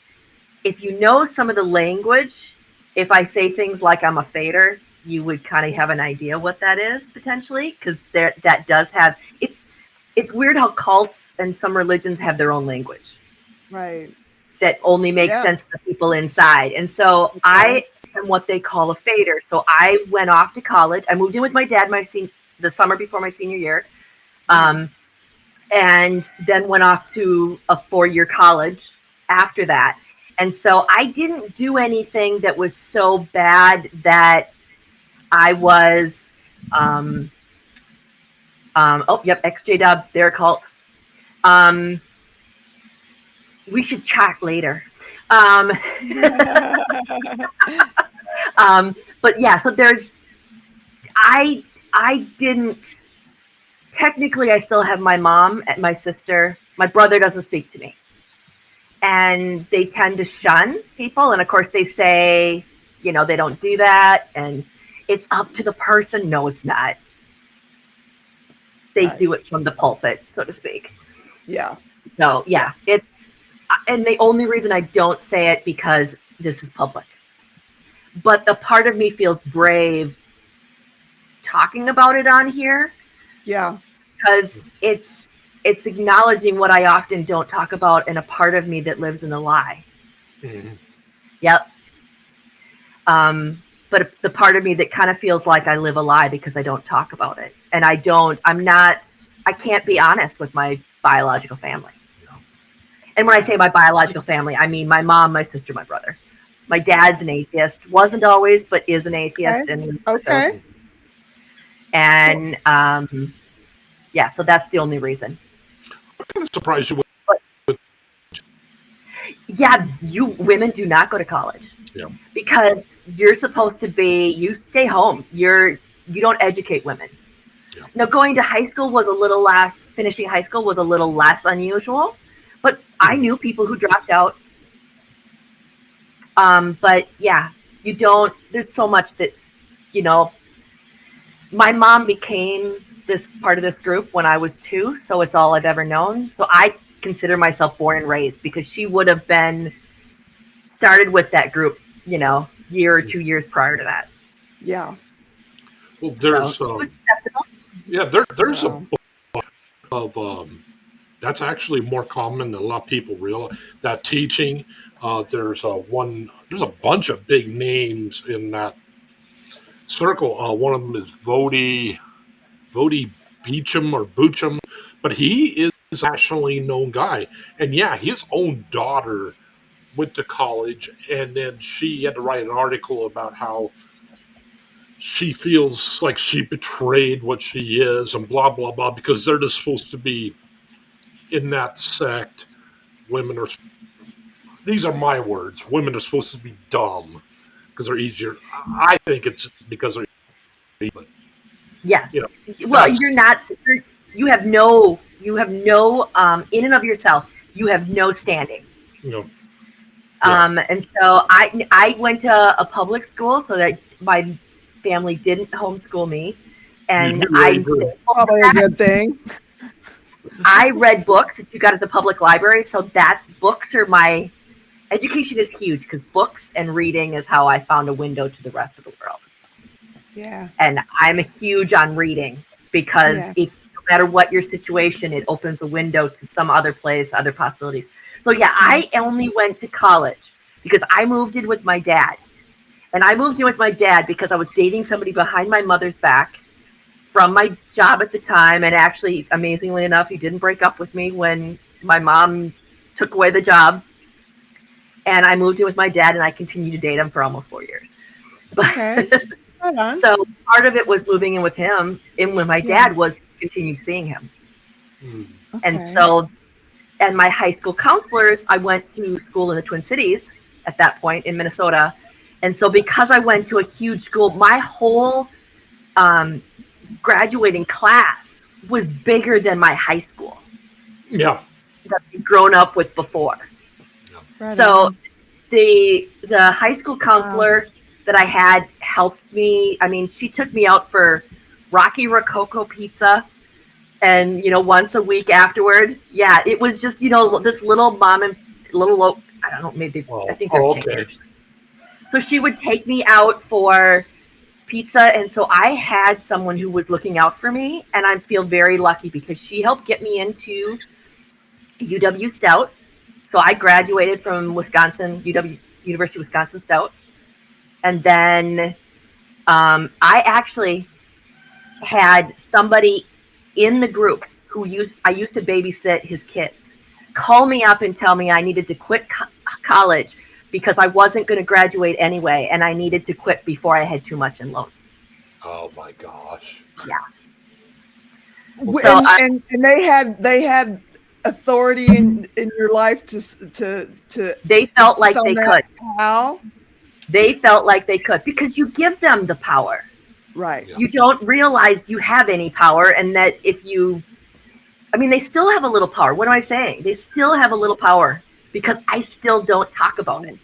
know some of the language, if I say things like I'm a fader, you would kind of have an idea what that is potentially, because that does have, it's weird how cults and some religions have their own language. Right. That only makes sense to people inside. And so I am what they call a fader. So I went off to college. I moved in with my dad the summer before my senior year. And then went off to a 4-year college after that. And so I didn't do anything that was so bad that I was, XJ-Dub, they're a cult. We should chat later. But yeah, so I didn't, technically I still have my mom and my sister. My brother doesn't speak to me. And they tend to shun people. And of course they say, they don't do that. And it's up to the person. No, it's not. They do it from the pulpit, so to speak. Yeah. So yeah, and the only reason I don't say it because this is public. But the part of me feels brave talking about it on here. Yeah. Because it's acknowledging what I often don't talk about and a part of me that lives in the lie. Mm-hmm. Yep. But the part of me that kind of feels like I live a lie because I don't talk about it. And I can't be honest with my biological family. And when I say my biological family, I mean my mom, my sister, my brother. My dad's an atheist. Wasn't always, but is an atheist. Okay. And so that's the only reason. I'm kind of surprised you would. Yeah, you women do not go to college. Yeah. Because you're supposed to you stay home. You don't educate women. Yeah. Now, going to high school finishing high school was a little less unusual. But I knew people who dropped out. But yeah, there's so much that, my mom became this part of this group when I was 2. So it's all I've ever known. So I consider myself born and raised because she would have started with that group, year or 2 years prior to that. Yeah. Well, there's, there's a book of, that's actually more common than a lot of people realize. That teaching, there's a bunch of big names in that circle. One of them is Vody Beecham or Boocham, but he is a nationally known guy. And yeah, his own daughter went to college, and then she had to write an article about how she feels like she betrayed what she is and blah, blah, blah, because they're just supposed to be in that sect. Women are, these are my words, women are supposed to be dumb because they're easier. I think it's because they're easier, but, Yes. you know, Well, you're not. You have no. In and of yourself, you have no standing. you know, And so I went to a public school so that my family didn't homeschool me, and probably a good thing. I read books that you got at the public library. So books are my education is huge because books and reading is how I found a window to the rest of the world. Yeah. And I'm huge on reading because no matter what your situation, it opens a window to some other place, other possibilities. So yeah, I only went to college because I moved in with my dad. And I moved in with my dad because I was dating somebody behind my mother's back from my job at the time. And actually, amazingly enough, he didn't break up with me when my mom took away the job. And I moved in with my dad, and I continued to date him for almost 4 years. Okay. So part of it was moving in with him, and with my dad was continue seeing him. Okay. And so, and my high school counselors, I went to school in the Twin Cities at that point in Minnesota. And so because I went to a huge school, my whole graduating class was bigger than my high school. Yeah. That I'd grown up with before. Right So on. the high school counselor that I had helped me. I mean, she took me out for Rocky Rococo pizza, and once a week afterward. Yeah, it was just this little mom and I don't know, maybe I think they're changed. So she would take me out for pizza, and so I had someone who was looking out for me, and I feel very lucky because she helped get me into UW Stout. So I graduated from Wisconsin, University of Wisconsin Stout. And then I actually had somebody in the group I used to babysit his kids call me up and tell me I needed to quit college because I wasn't going to graduate anyway. And I needed to quit before I had too much in loans. Oh my gosh. Yeah. So and they had authority in your life to they felt like they could. How? They felt like they could because you give them the power. Right. You don't realize you have any power, and that they still have a little power. What am I saying? They still have a little power because I still don't talk about it.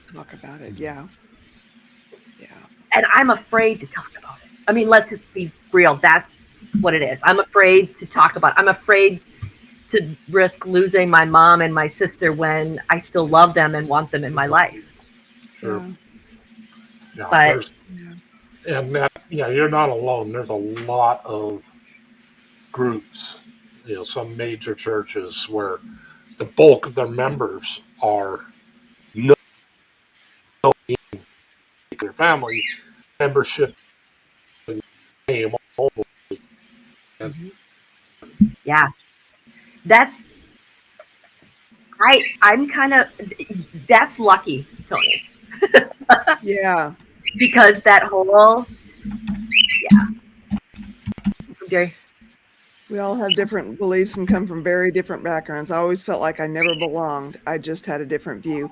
Yeah. Yeah. And I'm afraid to talk about it. I mean, let's just be real. That's what it is. I'm afraid to talk about it. I'm afraid to risk losing my mom and my sister when I still love them and want them in my life. Sure. Yeah, but you're not alone. There's a lot of groups, some major churches where the bulk of their members are their family membership. Yeah, I'm kind of that's lucky, Tony. Yeah. Because that whole Jerry. We all have different beliefs and come from very different backgrounds. I always felt like I never belonged. I just had a different view.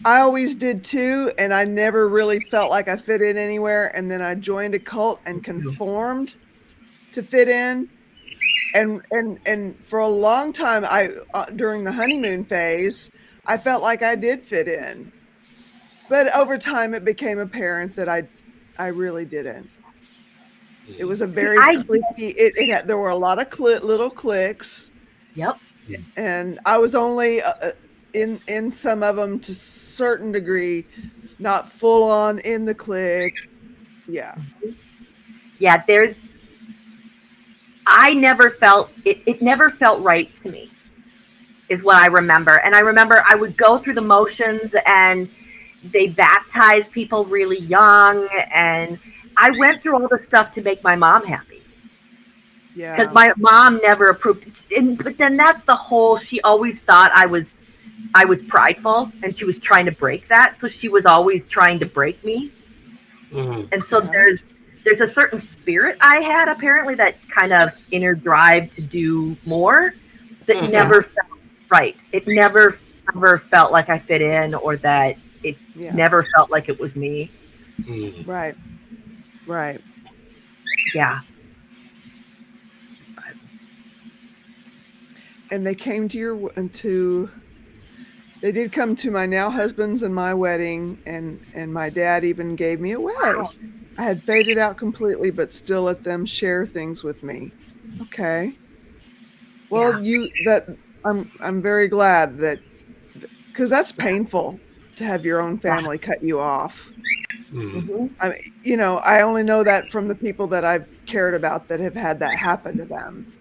I always did too, and I never really felt like I fit in anywhere. And then I joined a cult and conformed to fit in. And for a long time, during the honeymoon phase, I felt like I did fit in. But over time, it became apparent that I really didn't. It was a very cliquey. There were a lot of little cliques. Yep. And I was only in some of them to a certain degree, not full on in the clique. Yeah. Yeah. I never felt it never felt right to me is what I remember. And I remember I would go through the motions and they baptize people really young, and I went through all the stuff to make my mom happy. Yeah. Because my mom never approved. But then that's the whole, she always thought I was prideful, and she was trying to break that. So she was always trying to break me. And so there's a certain spirit I had, apparently, that kind of inner drive to do more that never felt right. It never felt like I fit in, or that it never felt like it was me. Right. Right. Yeah. And they came to they did come to my now husband's and my wedding, and my dad even gave me away. Wow. I had faded out completely, but still let them share things with me. Okay. Well, I'm very glad that, because that's painful to have your own family cut you off. I mean, I only know that from the people that I've cared about that have had that happen to them.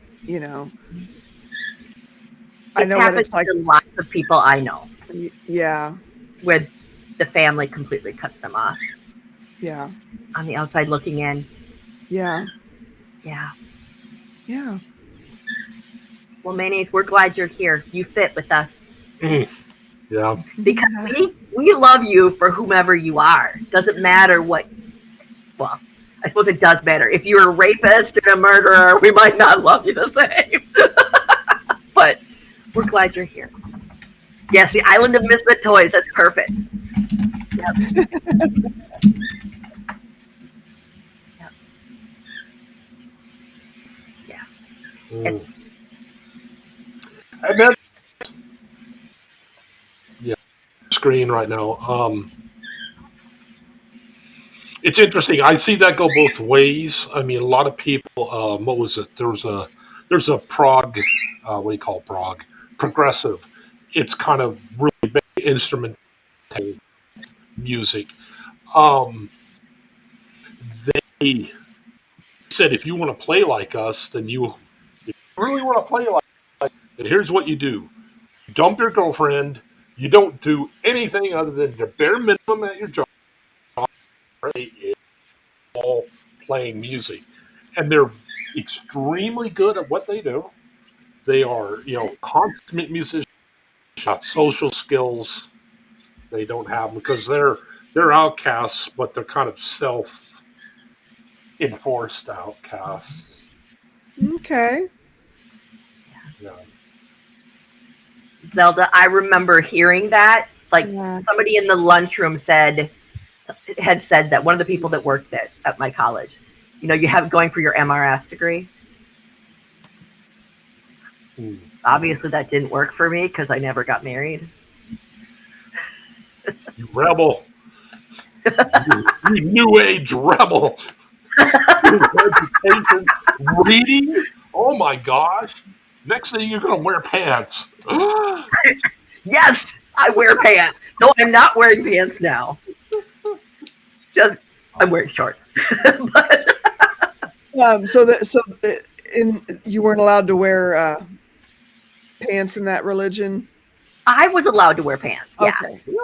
I know what it's like. To lots of people I know. Yeah. Where the family completely cuts them off. Yeah. On the outside looking in. Yeah. Yeah. Yeah. Well, Mayonnaise, we're glad you're here. You fit with us. Yeah. Because we love you for whomever you are. Doesn't matter what. Well, I suppose it does matter. If you're a rapist and a murderer, we might not love you the same. But we're glad you're here. Yes, the Island of Misfit Toys. That's perfect. Yep. Yep. Yeah. It's. And then, screen right now. It's interesting. I see that go both ways. I mean, a lot of people. What was it? There's a prog. What do you call prog? Progressive. It's kind of really big instrumental music. They said if you want to play like us, then if you really want to play like us, then here's what you do: dump your girlfriend. You don't do anything other than the bare minimum at your job. It's all playing music, and they're extremely good at what they do. They are, consummate musicians. Got social skills. They don't have because they're outcasts, but they're kind of self-enforced outcasts. Okay. Yeah. Zelda, I remember hearing that. Like somebody in the lunchroom had said that one of the people that worked there at my college, you have going for your MRS degree. Obviously, that didn't work for me because I never got married. You rebel. you new age rebel. Education, reading. Oh my gosh. Next thing you're going to wear pants. Yes, I wear pants. No, I'm not wearing pants now. I'm wearing shorts. You weren't allowed to wear pants in that religion? I was allowed to wear pants. Yeah.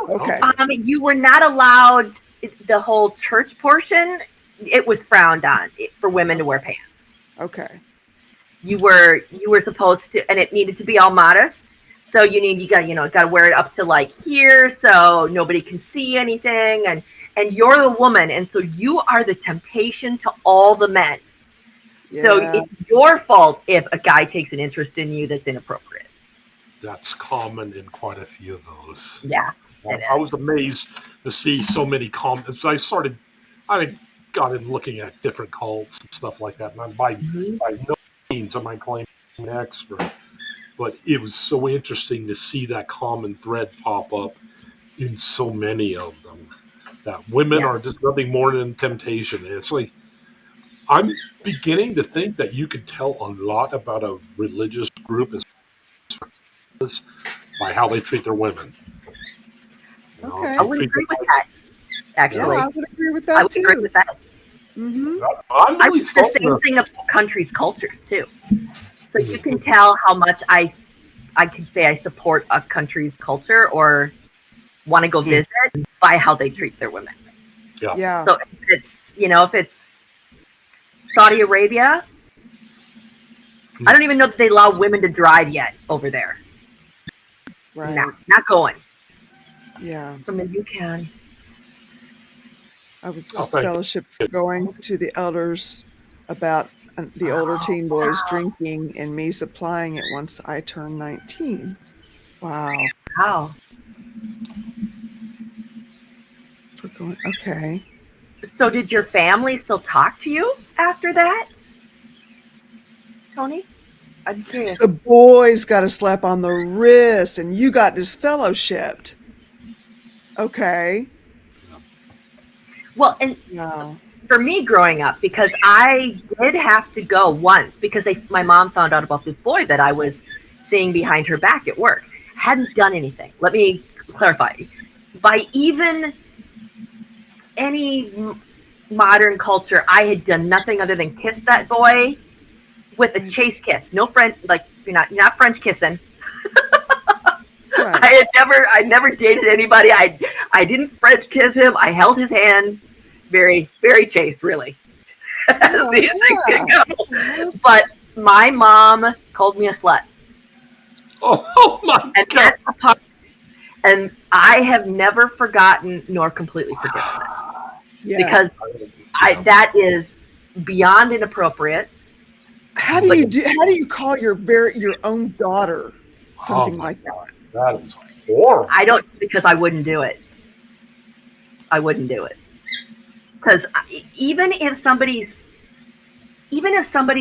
Okay. You were not allowed the whole church portion. It was frowned on for women to wear pants. Okay. You were supposed to, and it needed to be all modest. So you got to wear it up to like here, so nobody can see anything, and you're the woman, and so you are the temptation to all the men. Yeah. So it's your fault if a guy takes an interest in you that's inappropriate. That's common in quite a few of those. Yeah. I was amazed to see so many comments. I got in looking at different cults and stuff like that. And by no means am I claiming an expert, but it was so interesting to see that common thread pop up in so many of them. That women are just nothing more than temptation. And it's like, I'm beginning to think that you could tell a lot about a religious group by how they treat their women. Okay. I would agree with that, actually. Yeah, I would agree with that, I would agree with that. Mm-hmm. I would say the same thing about countries' cultures, too. So you can tell how much I could say I support a country's culture or want to go visit by how they treat their women. Yeah. So if it's Saudi Arabia, I don't even know that they allow women to drive yet over there. Right. Not going. Yeah. From the you can. I was just fellowship going to the elders about the older teen boys drinking and me supplying it once I turned 19. Wow. Okay. So did your family still talk to you after that, Tony? I'm curious. The boys got a slap on the wrist and you got disfellowshipped. Okay. Well, and for me growing up, because I did have to go once because my mom found out about this boy that I was seeing behind her back at work. Hadn't done anything. Let me clarify. By even any modern culture, I had done nothing other than kiss that boy with a chase kiss. No French, like you're not French kissing. Right. I never dated anybody. I didn't French kiss him. I held his hand. Very, very chaste, really. These things can go. But my mom called me a slut. Oh my God. And I have never forgotten nor completely forgiven that. Because that is beyond inappropriate. How do you call your own daughter something like that? That is horrible. I don't, because I wouldn't do it. I wouldn't do it. Because even if somebody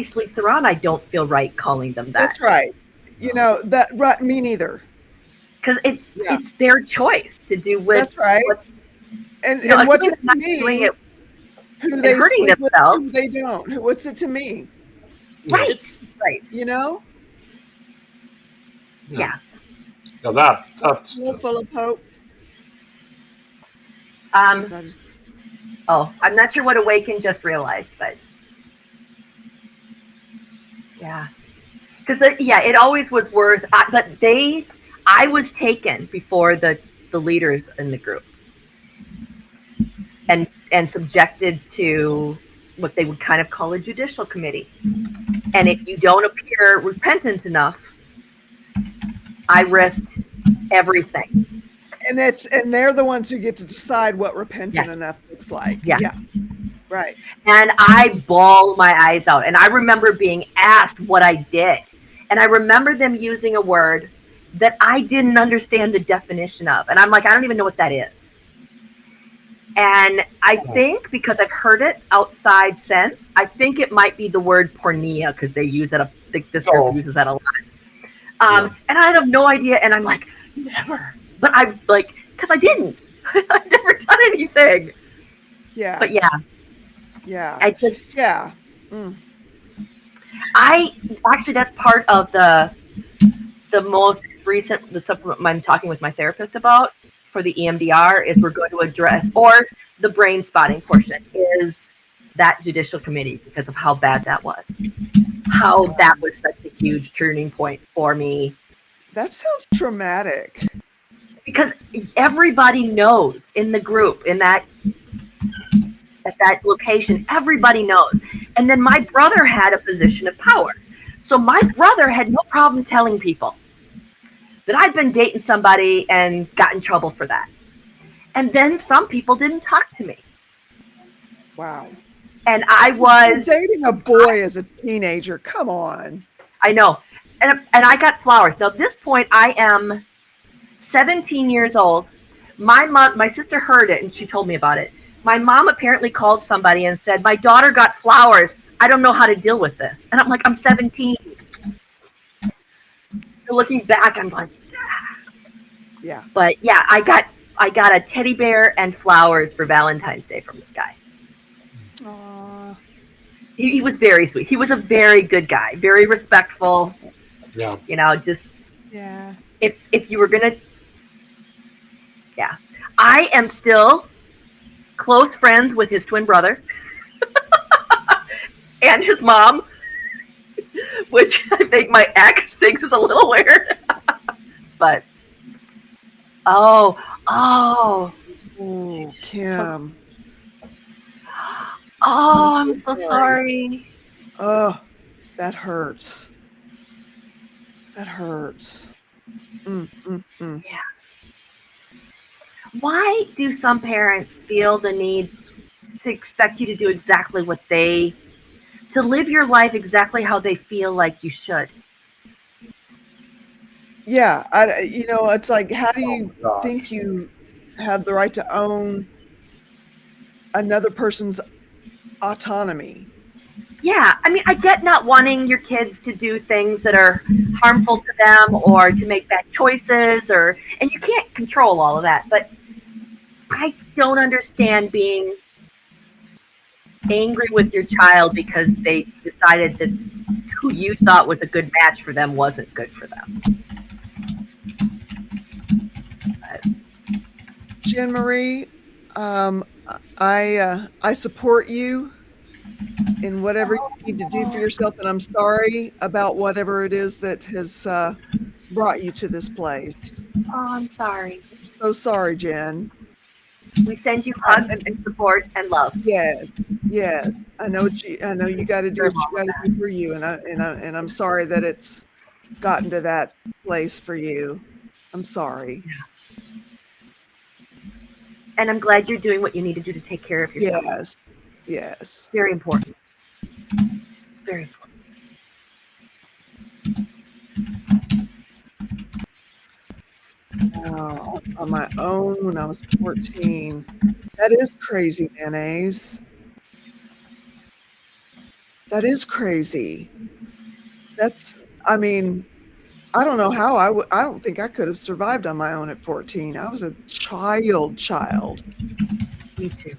sleeps around, I don't feel right calling them that. That's right. Right. Me neither. Because it's their choice to do with. That's right. And what's it to me? Who they hurting sleep themselves. with, who they don't. What's it to me? Right. Right. Yeah. Now that's full of hope. I'm not sure what Awaken just realized, but yeah, because it always was worth. But I was taken before the leaders in the group, and subjected to what they would kind of call a judicial committee. And if you don't appear repentant enough, I risked everything. And they're the ones who get to decide what repentant enough looks like. Yes. Yeah. Right. And I bawled my eyes out. And I remember being asked what I did. And I remember them using a word that I didn't understand the definition of. And I'm like, I don't even know what that is. And I think because I've heard it outside since, I think it might be the word pornea, because they use it. This group uses that a lot. And I have no idea. And I'm like, never. But I'm like, because I didn't. I've never done anything. Yeah. But yeah. Yeah. I just. Yeah. That's part of the most recent, the stuff I'm talking with my therapist about for the EMDR is we're going to address, or the brain spotting portion is that judicial committee, because of how bad that was. How that was such a huge turning point for me. That sounds traumatic. Because everybody knows in the group, at that location, everybody knows. And then my brother had a position of power. So my brother had no problem telling people that I'd been dating somebody and got in trouble for that. And then some people didn't talk to me. Wow. And I was dating a boy as a teenager. Come on. I know. And I got flowers. Now at this point I am 17 years old. My sister heard it and she told me about it. My mom apparently called somebody and said, my daughter got flowers. I don't know how to deal with this. And I'm like, I'm 17. Looking back, I'm like, yeah. But yeah, I got a teddy bear and flowers for Valentine's Day from this guy. Aww. He was very sweet. He was a very good guy, very respectful. Yeah. Just if you were gonna, I am still close friends with his twin brother and his mom, which I think my ex thinks is a little weird. But Oh, Kim. Oh, I'm so sorry. Oh, that hurts. That hurts. Yeah. Why do some parents feel the need to expect you to do exactly what to live your life exactly how they feel like you should? Yeah, it's like, how do you think you have the right to own another person's autonomy? Yeah, I mean, I get not wanting your kids to do things that are harmful to them or to make bad choices, and you can't control all of that, but I don't understand being angry with your child because they decided that who you thought was a good match for them wasn't good for them. Jean Marie, I support you in whatever you need to do for yourself, and I'm sorry about whatever it is that has brought you to this place. Oh, I'm sorry. I'm so sorry, Jen. We send you hugs and support and love. Yes. I know you got to do what you got to do for you, and I'm sorry that it's gotten to that place for you. I'm sorry. And I'm glad you're doing what you need to do to take care of yourself. Yes. Very important. Very important. Wow. On my own when I was 14. That is crazy, mayonnaise. That is crazy. I mean, I don't know how I don't think I could have survived on my own at 14. I was a child. Me too.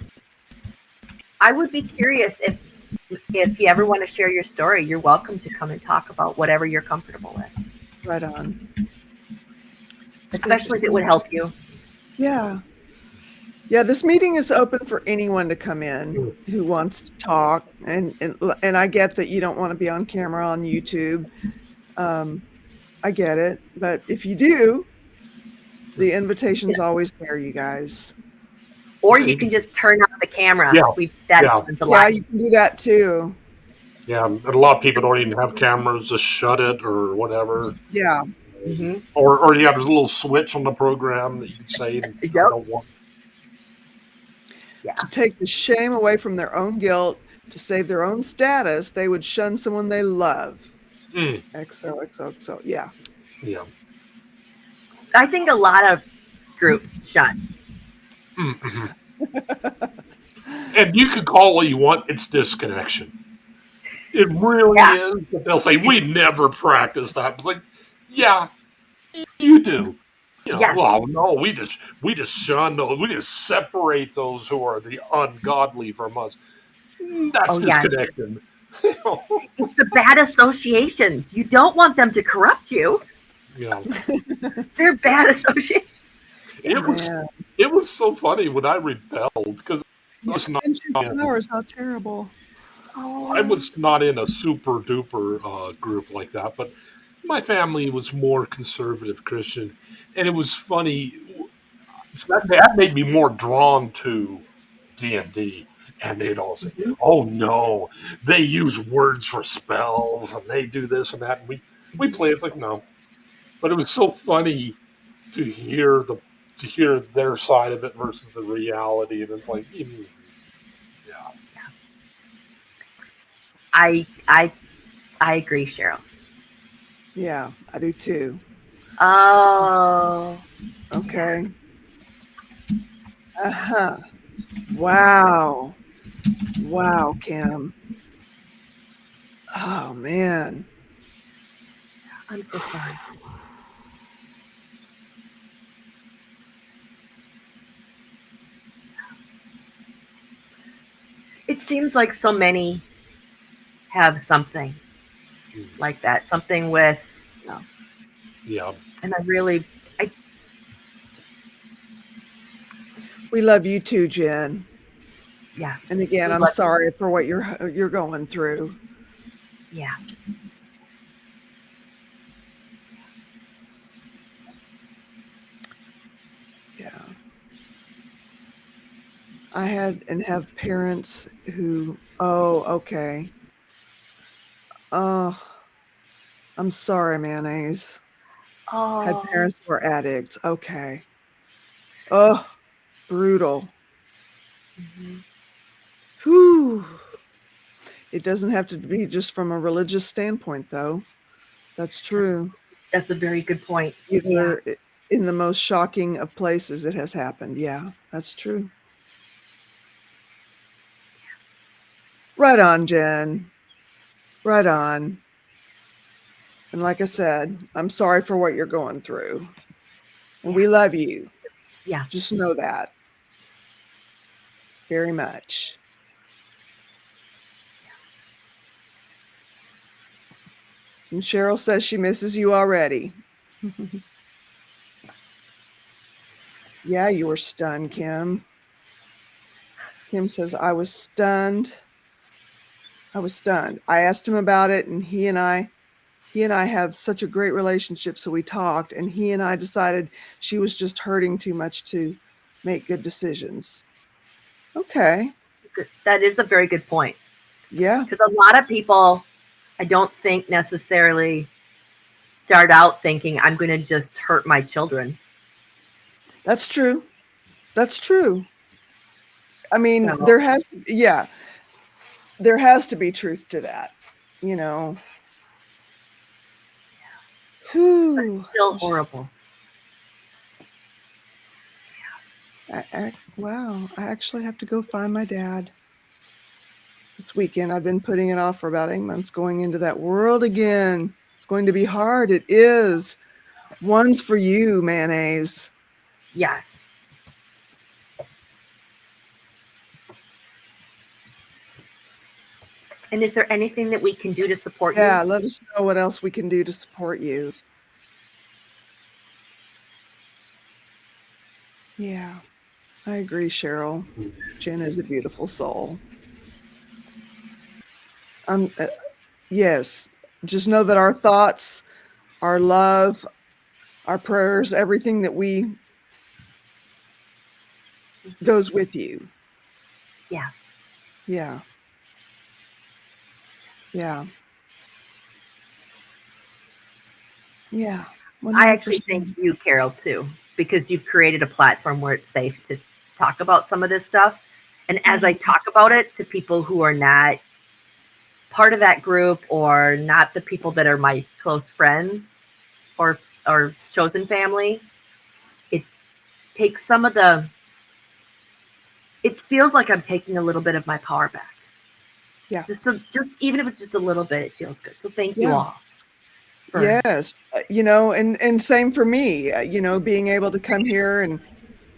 I would be curious if you ever want to share your story, you're welcome to come and talk about whatever you're comfortable with. Right on. Especially if it would help you. Yeah. Yeah, this meeting is open for anyone to come in who wants to talk, and I get that you don't want to be on camera on YouTube. I get it, but if you do, the invitation's always there, you guys. Or you can just turn off the camera. Yeah. Yeah, you can do that too. Yeah, and a lot of people don't even have cameras, just shut it or whatever. Yeah. Mm-hmm. Or you have a little switch on the program that you can say, I don't want. Yeah. To take the shame away from their own guilt, to save their own status, they would shun someone they love. XOXOXO. Yeah. Yeah. I think a lot of groups shun. Mm-hmm. And you can call what you want, it's disconnection. It really is. But they'll say, we never practice that. It's like, yeah, you do. Yes. Well, no, we just shun those. We just separate those who are the ungodly from us. That's disconnection. Yes. It's the bad associations. You don't want them to corrupt you. Yeah. They're bad associations. It was so funny when I rebelled because you spent your flowers. How terrible. I was not in a super duper group like that, but my family was more conservative Christian, and it was funny. That made me more drawn to D&D, and they'd all say, "Oh no, they use words for spells, and they do this and that." And we play. It's like no, but it was so funny to hear their side of it versus the reality, and it's like, yeah. I agree, Cheryl. Yeah, I do too. Oh. Okay. Uh-huh. Wow, Kim. Oh, man. I'm so sorry. It seems like so many have something like that, something with. Yeah. And we love you too, Jen. Yes. And again, I'm sorry for what you're going through. Yeah. Yeah. I had and have parents who, oh, okay. Oh, I'm sorry, mayonnaise. Had Oh, parents who were addicts. Okay. Oh, brutal. mhm. Whew. It doesn't have to be just from a religious standpoint, though. That's true. That's a very good point. Yeah. Either in the most shocking of places it has happened. Yeah, that's true. Right on, Jen. Right on. And like I said, I'm sorry for what you're going through. And Yeah. we love you. Yes. Just know that very much. And Cheryl says she misses you already. Yeah, you were stunned, Kim. Kim says, I was stunned. I was stunned. I asked him about it, and he and I have such a great relationship. So we talked, and he and I decided she was just hurting too much to make good decisions. Okay. Good. That is a very good point. Yeah. Because a lot of people, I don't think necessarily start out thinking I'm going to just hurt my children. That's true. That's true. I mean, So- there has to be truth to that, you know. Whew. It's still horrible. Wow. I actually have to go find my dad this weekend. I've been putting it off for about 8 months, going into that world again. It's going to be hard. It is. One's for you, mayonnaise. Yes. And is there anything that we can do to support you? Yeah, let us know what else we can do to support you. Yeah, I agree, Cheryl. Jen is a beautiful soul. Yes, just know that our thoughts, our love, our prayers, everything that we goes with you. Yeah. Yeah. Yeah. Yeah. 100%. I actually thank you, Carol, too, because you've created a platform where it's safe to talk about some of this stuff. And as I talk about it to people who are not part of that group or not the people that are my close friends or chosen family, it takes some of the, it feels like I'm taking a little bit of my power back. Yeah. Just even if it's just a little bit, it feels good. So thank you all. Yes. And same for me, being able to come here and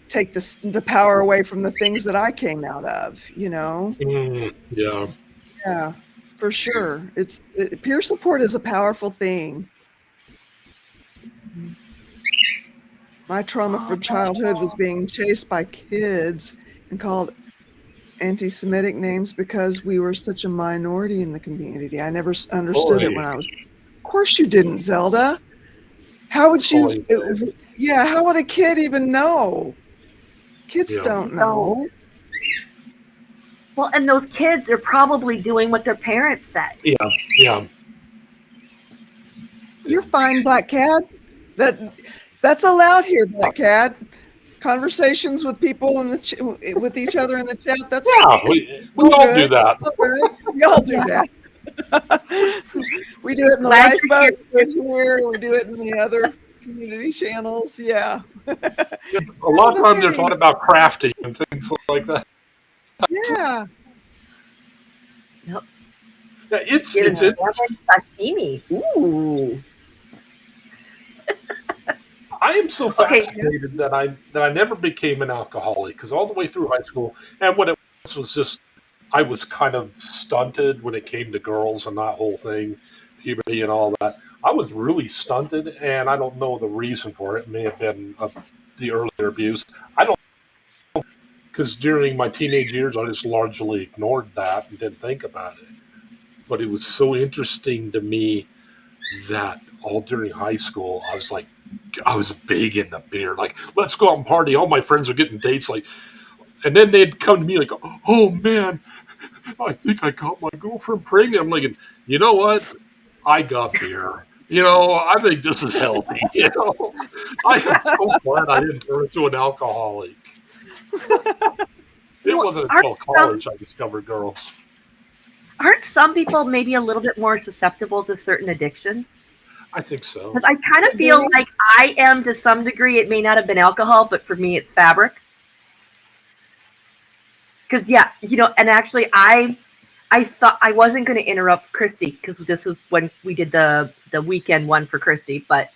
take the power away from the things that I came out of, Yeah. Yeah, for sure. Peer support is a powerful thing. My trauma from childhood was being chased by kids and called anti-Semitic names because we were such a minority in the community. I never understood it when I was. Of course you didn't, Zelda. How would you? How would a kid even know? Kids don't know. Well, and those kids are probably doing what their parents said. Yeah. You're fine, Black Cat. That's allowed here, Black Cat. Conversations with people with each other in the chat. That's we all do that. We all do that. We do it in the lifeboat here. We do it in the other community channels. Yeah. A lot of times they're talking about crafting and things like that. Yeah. Yep. Yeah, it's sashimi. Ooh. I am so fascinated that I never became an alcoholic, because all the way through high school, and what it was just, I was kind of stunted when it came to girls and that whole thing, puberty and all that. I was really stunted, and I don't know the reason for it. It may have been the earlier abuse. I don't, because during my teenage years, I just largely ignored that and didn't think about it. But it was so interesting to me that all during high school, I was big into beer. Like, let's go out and party. All my friends are getting dates. Like, And then they'd come to me like, oh man, I think I got my girlfriend pregnant. I'm like, you know what? I got beer. I think this is healthy. I am so glad I didn't turn into an alcoholic. It wasn't until college I discovered girls. Aren't some people maybe a little bit more susceptible to certain addictions? I think so. Because I kind of feel like I am to some degree. It may not have been alcohol, but for me, it's fabric. Because, yeah, and actually I thought I wasn't going to interrupt Christy because this is when we did the weekend one for Christy, but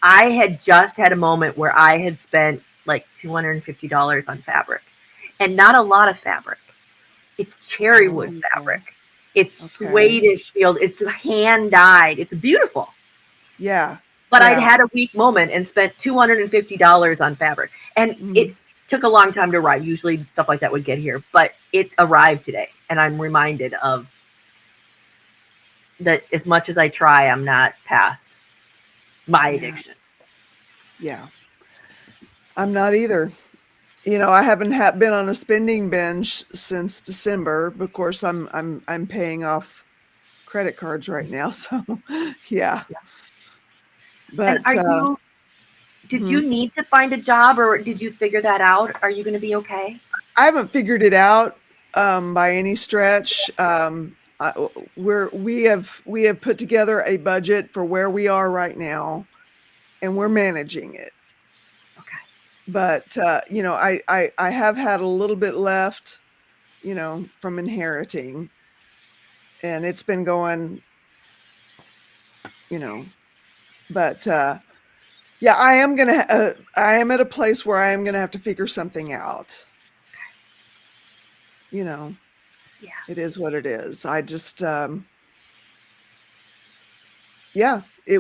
I had just had a moment where I had spent like $250 on fabric, and not a lot of fabric. It's cherry wood fabric. It's Swedish field. It's hand dyed. It's beautiful. Yeah. But I'd had a weak moment and spent $250 on fabric, and it took a long time to arrive. Usually stuff like that would get here, but it arrived today, and I'm reminded of that. As much as I try, I'm not past my addiction. Yeah, I'm not either. I haven't been on a spending binge since December. Of course, I'm paying off credit cards right now, so yeah. But and did you need to find a job, or did you figure that out? Are you going to be okay? I haven't figured it out by any stretch. We have put together a budget for where we are right now, and we're managing it. Okay. But I have had a little bit left, from inheriting, and it's been going, but yeah, I am at a place where I am gonna have to figure something out. Yeah, it is what it is. I just, it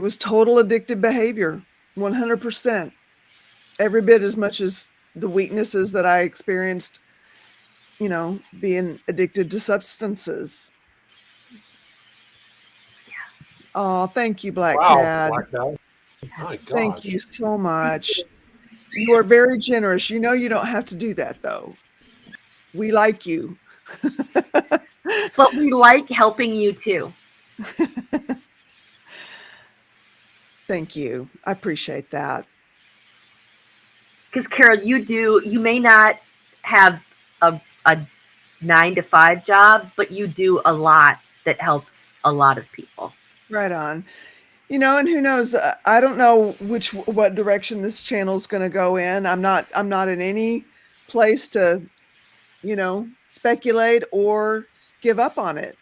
was total addictive behavior, 100%. Every bit as much as the weaknesses that I experienced, being addicted to substances. Oh, thank you, Black Cat. Black Cat. My God. Thank you so much. You are very generous. You don't have to do that, though. We like you. But we like helping you, too. Thank you. I appreciate that. Because, Carol, you may not have a 9-to-5 job, but you do a lot that helps a lot of people. Right on. And who knows? I don't know what direction this channel is going to go in. I'm not in any place to, speculate or give up on it.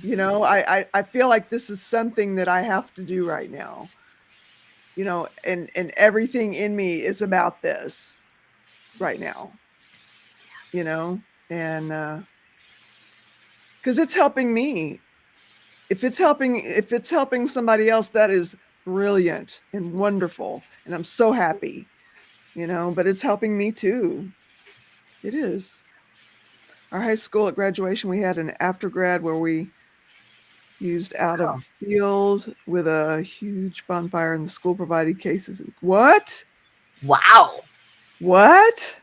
I feel like this is something that I have to do right now. And everything in me is about this right now. And because it's helping me. If it's helping somebody else, that is brilliant and wonderful, and I'm so happy, but it's helping me too. It is. Our high school at graduation, we had an after grad where we used out of field with a huge bonfire, and the school provided cases. What? Wow. What?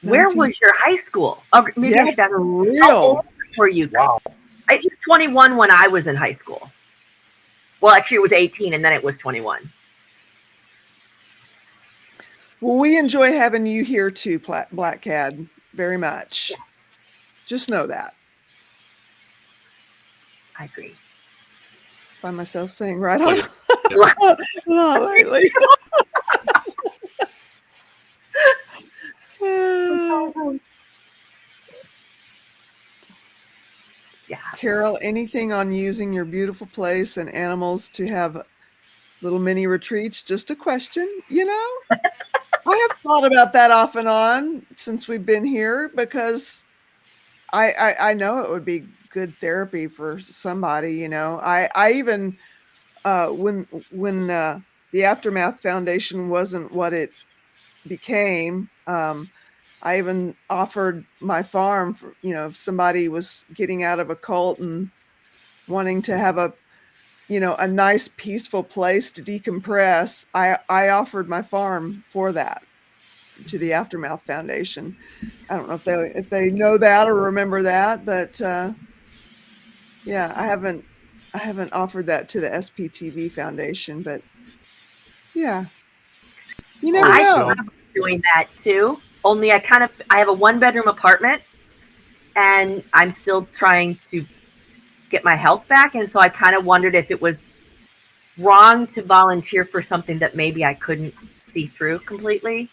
Where was your high school? Oh, maybe I got real. How old were you? Wow. I was 21 when I was in high school. Well, actually, it was 18, and then it was 21. Well, we enjoy having you here too, Black Cat, very much. Yes. Just know that. I agree. Find myself saying right on. Lately. Yeah. Carol, anything on using your beautiful place and animals to have little mini retreats? Just a question, I have thought about that off and on since we've been here, because I know it would be good therapy for somebody, I even when the Aftermath Foundation wasn't what it became, I even offered my farm for, if somebody was getting out of a cult and wanting to have a nice peaceful place to decompress, I offered my farm for that. to the Aftermath Foundation. I don't know if they know that or remember that, but yeah, I haven't offered that to the SPTV Foundation, but yeah, you never Oh, I know. yeah. was doing that too. Only I have a 1-bedroom apartment, and I'm still trying to get my health back, and so I kind of wondered if it was wrong to volunteer for something that maybe I couldn't see through completely,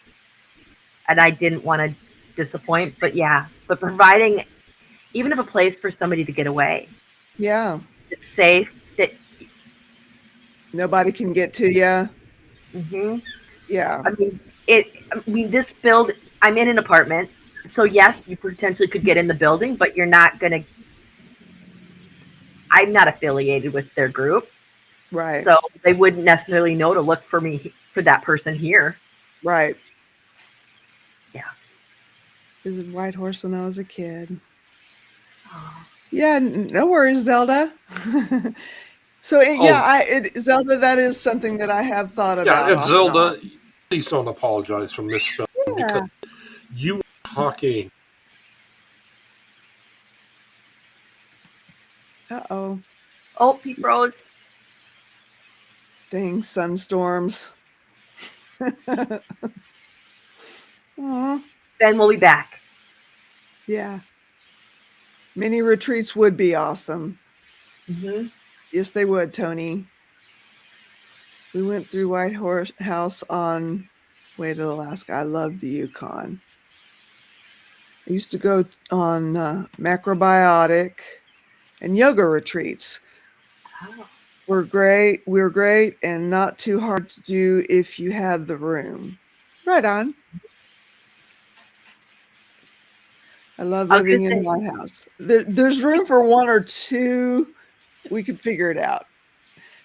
and I didn't want to disappoint. But yeah, but providing even if a place for somebody to get away, Yeah, it's safe. That nobody can get to you. mm-hmm. Yeah, This build. I'm in an apartment, so yes, you potentially could get in the building, but you're not gonna. I'm not affiliated with their group, right, so they wouldn't necessarily know to look for me for that person here. right. Yeah. This is White Horse when I was a kid. Oh. Yeah, no worries, Zelda. So Zelda, that is something that I have thought Yeah, about and off and on. Zelda, please don't apologize for misspelling because Yeah. you were talking. Uh-oh. Oh, he froze. Dang sunstorms. Aw, Ben will be back. yeah. Mini retreats would be awesome. Mm-hmm. Yes, they would, Tony. We went through White Horse House on way to Alaska. I love the Yukon. I used to go on macrobiotic and yoga retreats. Oh. We're great and not too hard to do if you have the room. Right on. I love I was living gonna in say, my house. There's room for one or two. We could figure it out.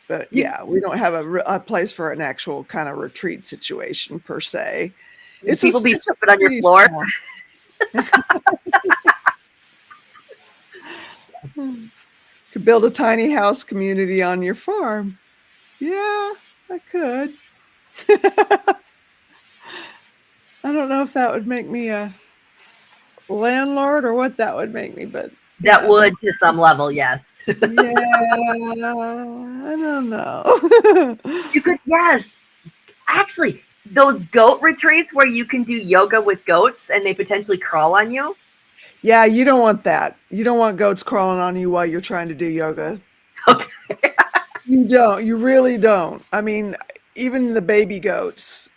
But yeah, we don't have a place for an actual kind of retreat situation per se. would people be It's a sleeping on your pretty floor? small. Could build a tiny house community on your farm. Yeah, I could. I don't know if that would make me a landlord or what that would make me, but That yeah, would, to some level, yes. yeah, I don't know. You could, yes. Actually, those goat retreats where you can do yoga with goats and they potentially crawl on you. Yeah, you don't want that. You don't want goats crawling on you while you're trying to do yoga. Okay. You don't. You really don't. I mean, even the baby goats,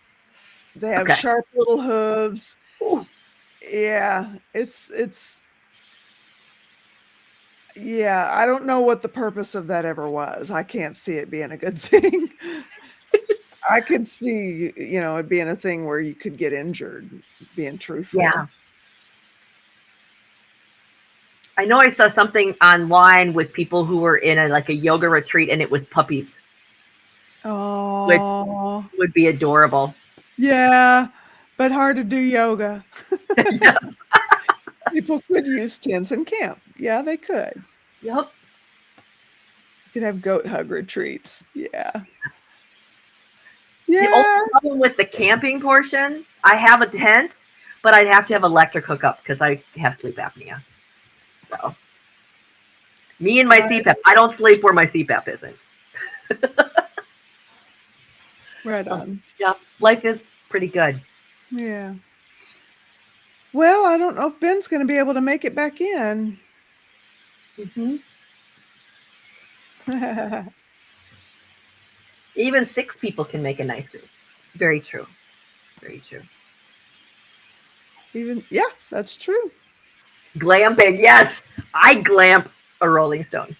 they have Okay. sharp little hooves. Ooh. Yeah, it's yeah, I don't know what the purpose of that ever was. I can't see it being a good thing. I could see, it being a thing where you could get injured, being truthful. Yeah. I know I saw something online with people who were in a yoga retreat and it was puppies, which Oh, would be adorable. yeah, but hard to do yoga. Yes. People could use tents and camp. Yeah, they could. Yep. You could have goat hug retreats. Yeah. The Yeah. only problem with the camping portion, I have a tent, but I'd have to have electric hookup because I have sleep apnea. So, me and my CPAP, I don't sleep where my CPAP isn't. Right on. Yeah, life is pretty good. Yeah. Well, I don't know if Ben's going to be able to make it back in. Mm-hmm. Even 6 people can make a nice group. Very true. Very true. Yeah, that's true. Glamping, yes. I glamp a Rolling Stone.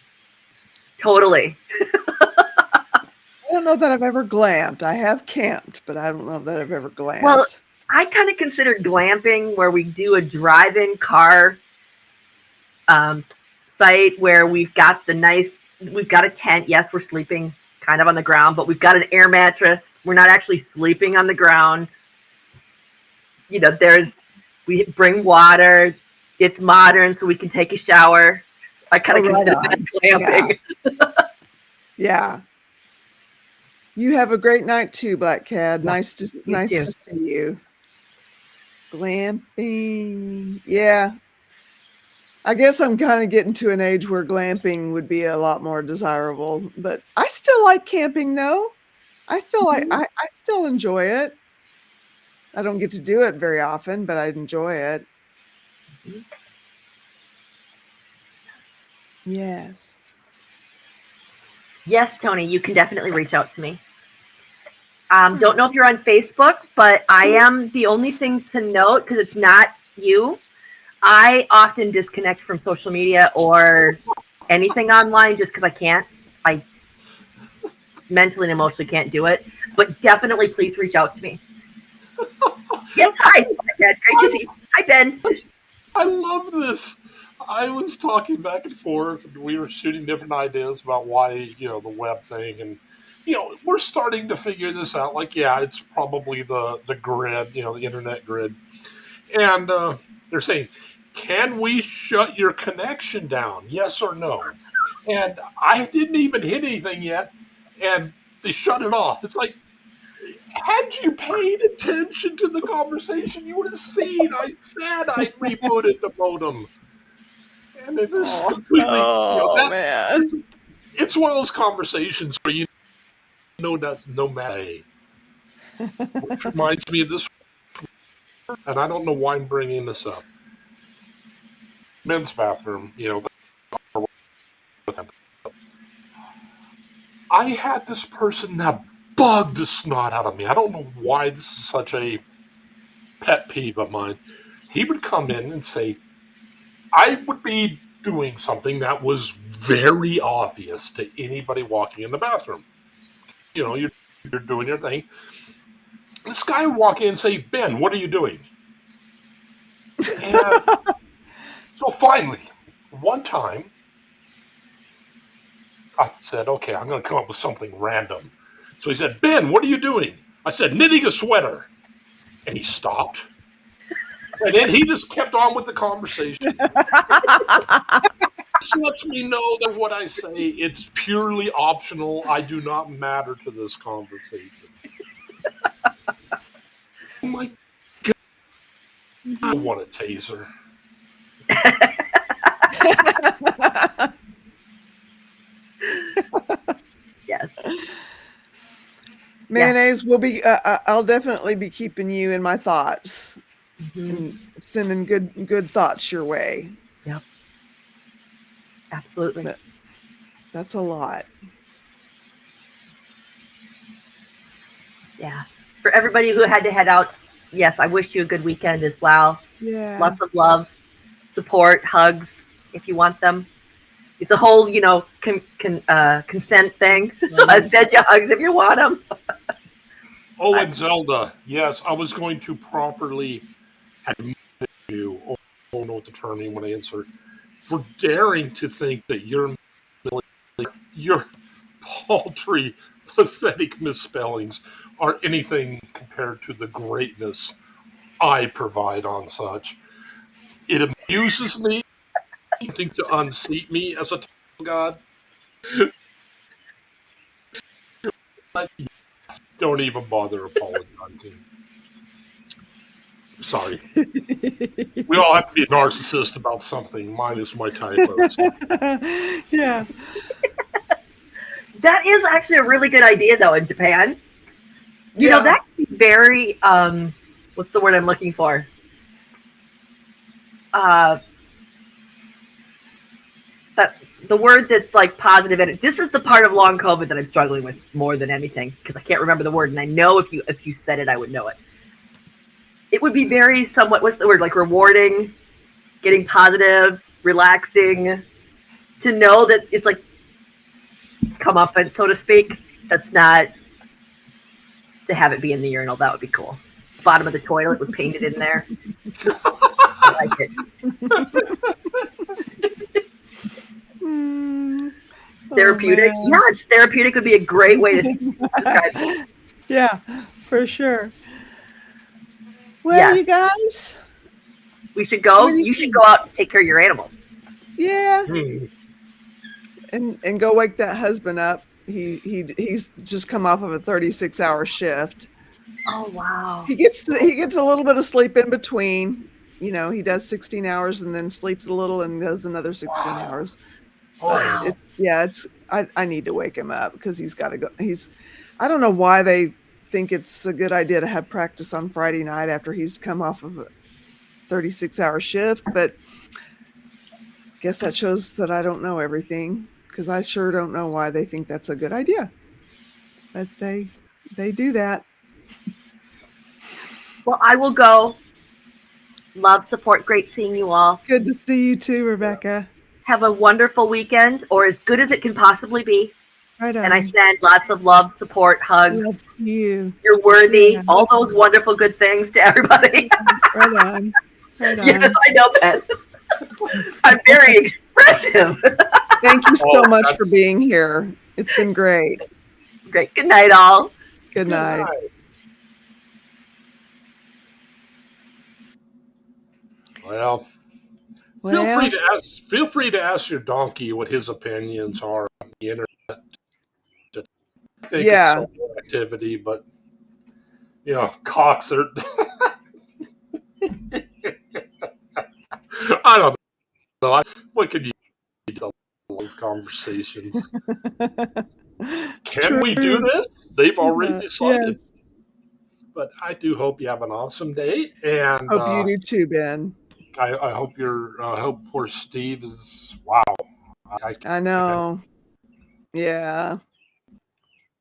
Totally. I don't know that I've ever glamped. I have camped, but I don't know that I've ever glamped. Well, I kind of consider glamping where we do a drive-in car site where we've got a tent. Yes, we're sleeping kind of on the ground, but we've got an air mattress. We're not actually sleeping on the ground. We bring water. It's modern, so we can take a shower. I kind of consider that glamping. Yeah. You have a great night too, Black Cat. Nice to see you. Glamping. Yeah. I guess I'm kind of getting to an age where glamping would be a lot more desirable, but I still like camping though. I feel like I still enjoy it. I don't get to do it very often, but I enjoy it. Yes. Yes, Tony, you can definitely reach out to me. Don't know if you're on Facebook, but I am. The only thing to note, because it's not you, I often disconnect from social media or anything online just because I can't. I mentally and emotionally can't do it. But definitely please reach out to me. Yes, hi. Dad. Great to see you. Hi, Ben. I love this. I was talking back and forth, and we were shooting different ideas about why, the web thing. And, we're starting to figure this out. Like, yeah, it's probably the grid, the internet grid. And they're saying, can we shut your connection down? Yes or no? And I didn't even hit anything yet, and they shut it off. It's like, had you paid attention to the conversation, you would have seen I said I rebooted the modem. And it is completely, man. It's one of those conversations where you know that no matter. Which reminds me of this, and I don't know why I'm bringing this up. Men's bathroom, I had this person that bugged the snot out of me. I don't know why this is such a pet peeve of mine. He would come in and say, I would be doing something that was very obvious to anybody walking in the bathroom. You're doing your thing. This guy would walk in and say, Ben, what are you doing? And so finally, one time, I said, okay, I'm going to come up with something random. So he said, Ben, what are you doing? I said, knitting a sweater. And he stopped. And then he just kept on with the conversation. This lets me know that what I say, it's purely optional. I do not matter to this conversation. Oh my God. I want a taser. Yes. Mayonnaise will be. I'll definitely be keeping you in my thoughts and sending good thoughts your way. Yep. Absolutely. That's a lot. Yeah. For everybody who had to head out, yes, I wish you a good weekend as well. Yeah. Lots of love, support, hugs if you want them. It's a whole, consent thing. So I send you hugs if you want them. Oh, and Zelda, yes, I was going to properly admit you, oh no, the term when I insert, for daring to think that your paltry, pathetic misspellings are anything compared to the greatness I provide on such. It amuses me to unseat me as a god. But don't even bother apologizing. Sorry. We all have to be a narcissist about something, minus my typos. Yeah. That is actually a really good idea, though, in Japan. You know, that could be very, what's the word I'm looking for? The word that's like positive, and this is the part of long COVID that I'm struggling with more than anything, because I can't remember the word, and I know if you said it, I would know it. It would be very somewhat, what's the word, like rewarding, getting positive, relaxing, to know that it's like comeuppance, so to speak. That's not to have it be in the urinal. That would be cool. Bottom of the toilet was painted in there. I like it. Therapeutic. Yes, therapeutic would be a great way to describe it. Yeah, for sure. Well, you guys, we should go. You should go out and take care of your animals. Yeah. And go wake that husband up. He's just come off of a 36-hour shift. Oh, wow. He gets a little bit of sleep in between. You know, he does 16 hours and then sleeps a little and does another 16 hours. But Wow. I need to wake him up because he's got to go. I don't know why they think it's a good idea to have practice on Friday night after he's come off of a 36-hour shift, but I guess that shows that I don't know everything, because I sure don't know why they think that's a good idea. But they do that. Well, I will go. Love, support. Great seeing you all. Good to see you too, Rebecca. Have a wonderful weekend, or as good as it can possibly be. Right on. And I send lots of love, support, hugs. Love you. You're worthy. Yeah. All those wonderful good things to everybody. Right on. Right on. Yes, I know that. I'm very expressive. Thank you so much for being here. It's been great. Great. Good night, all. Good night. Well, feel free to ask your donkey what his opinions are on the internet. I think it's social activity, but you know, cocks are. I don't know. What can you do those conversations? Can we do this? They've already decided. Yes. But I do hope you have an awesome day, and hope you do too, Ben. I hope I hope poor Steve is. Wow. I know. Yeah.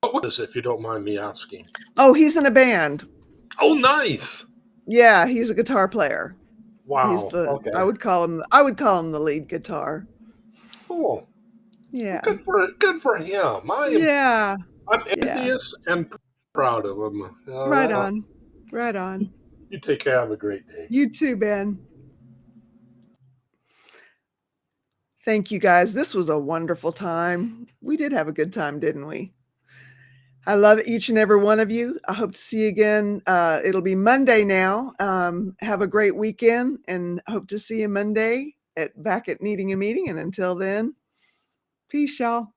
What is it, if you don't mind me asking? Oh, he's in a band. Oh, nice. Yeah, he's a guitar player. Wow. He's I would call him the lead guitar. Cool. Yeah. Good for him. I'm envious and proud of him. Right on. Right on. You take care. Have a great day. You too, Ben. Thank you, guys. This was a wonderful time. We did have a good time, didn't we? I love each and every one of you. I hope to see you again. It'll be Monday now. Have a great weekend, and hope to see you Monday back at Needing a Meeting. And until then, peace, y'all.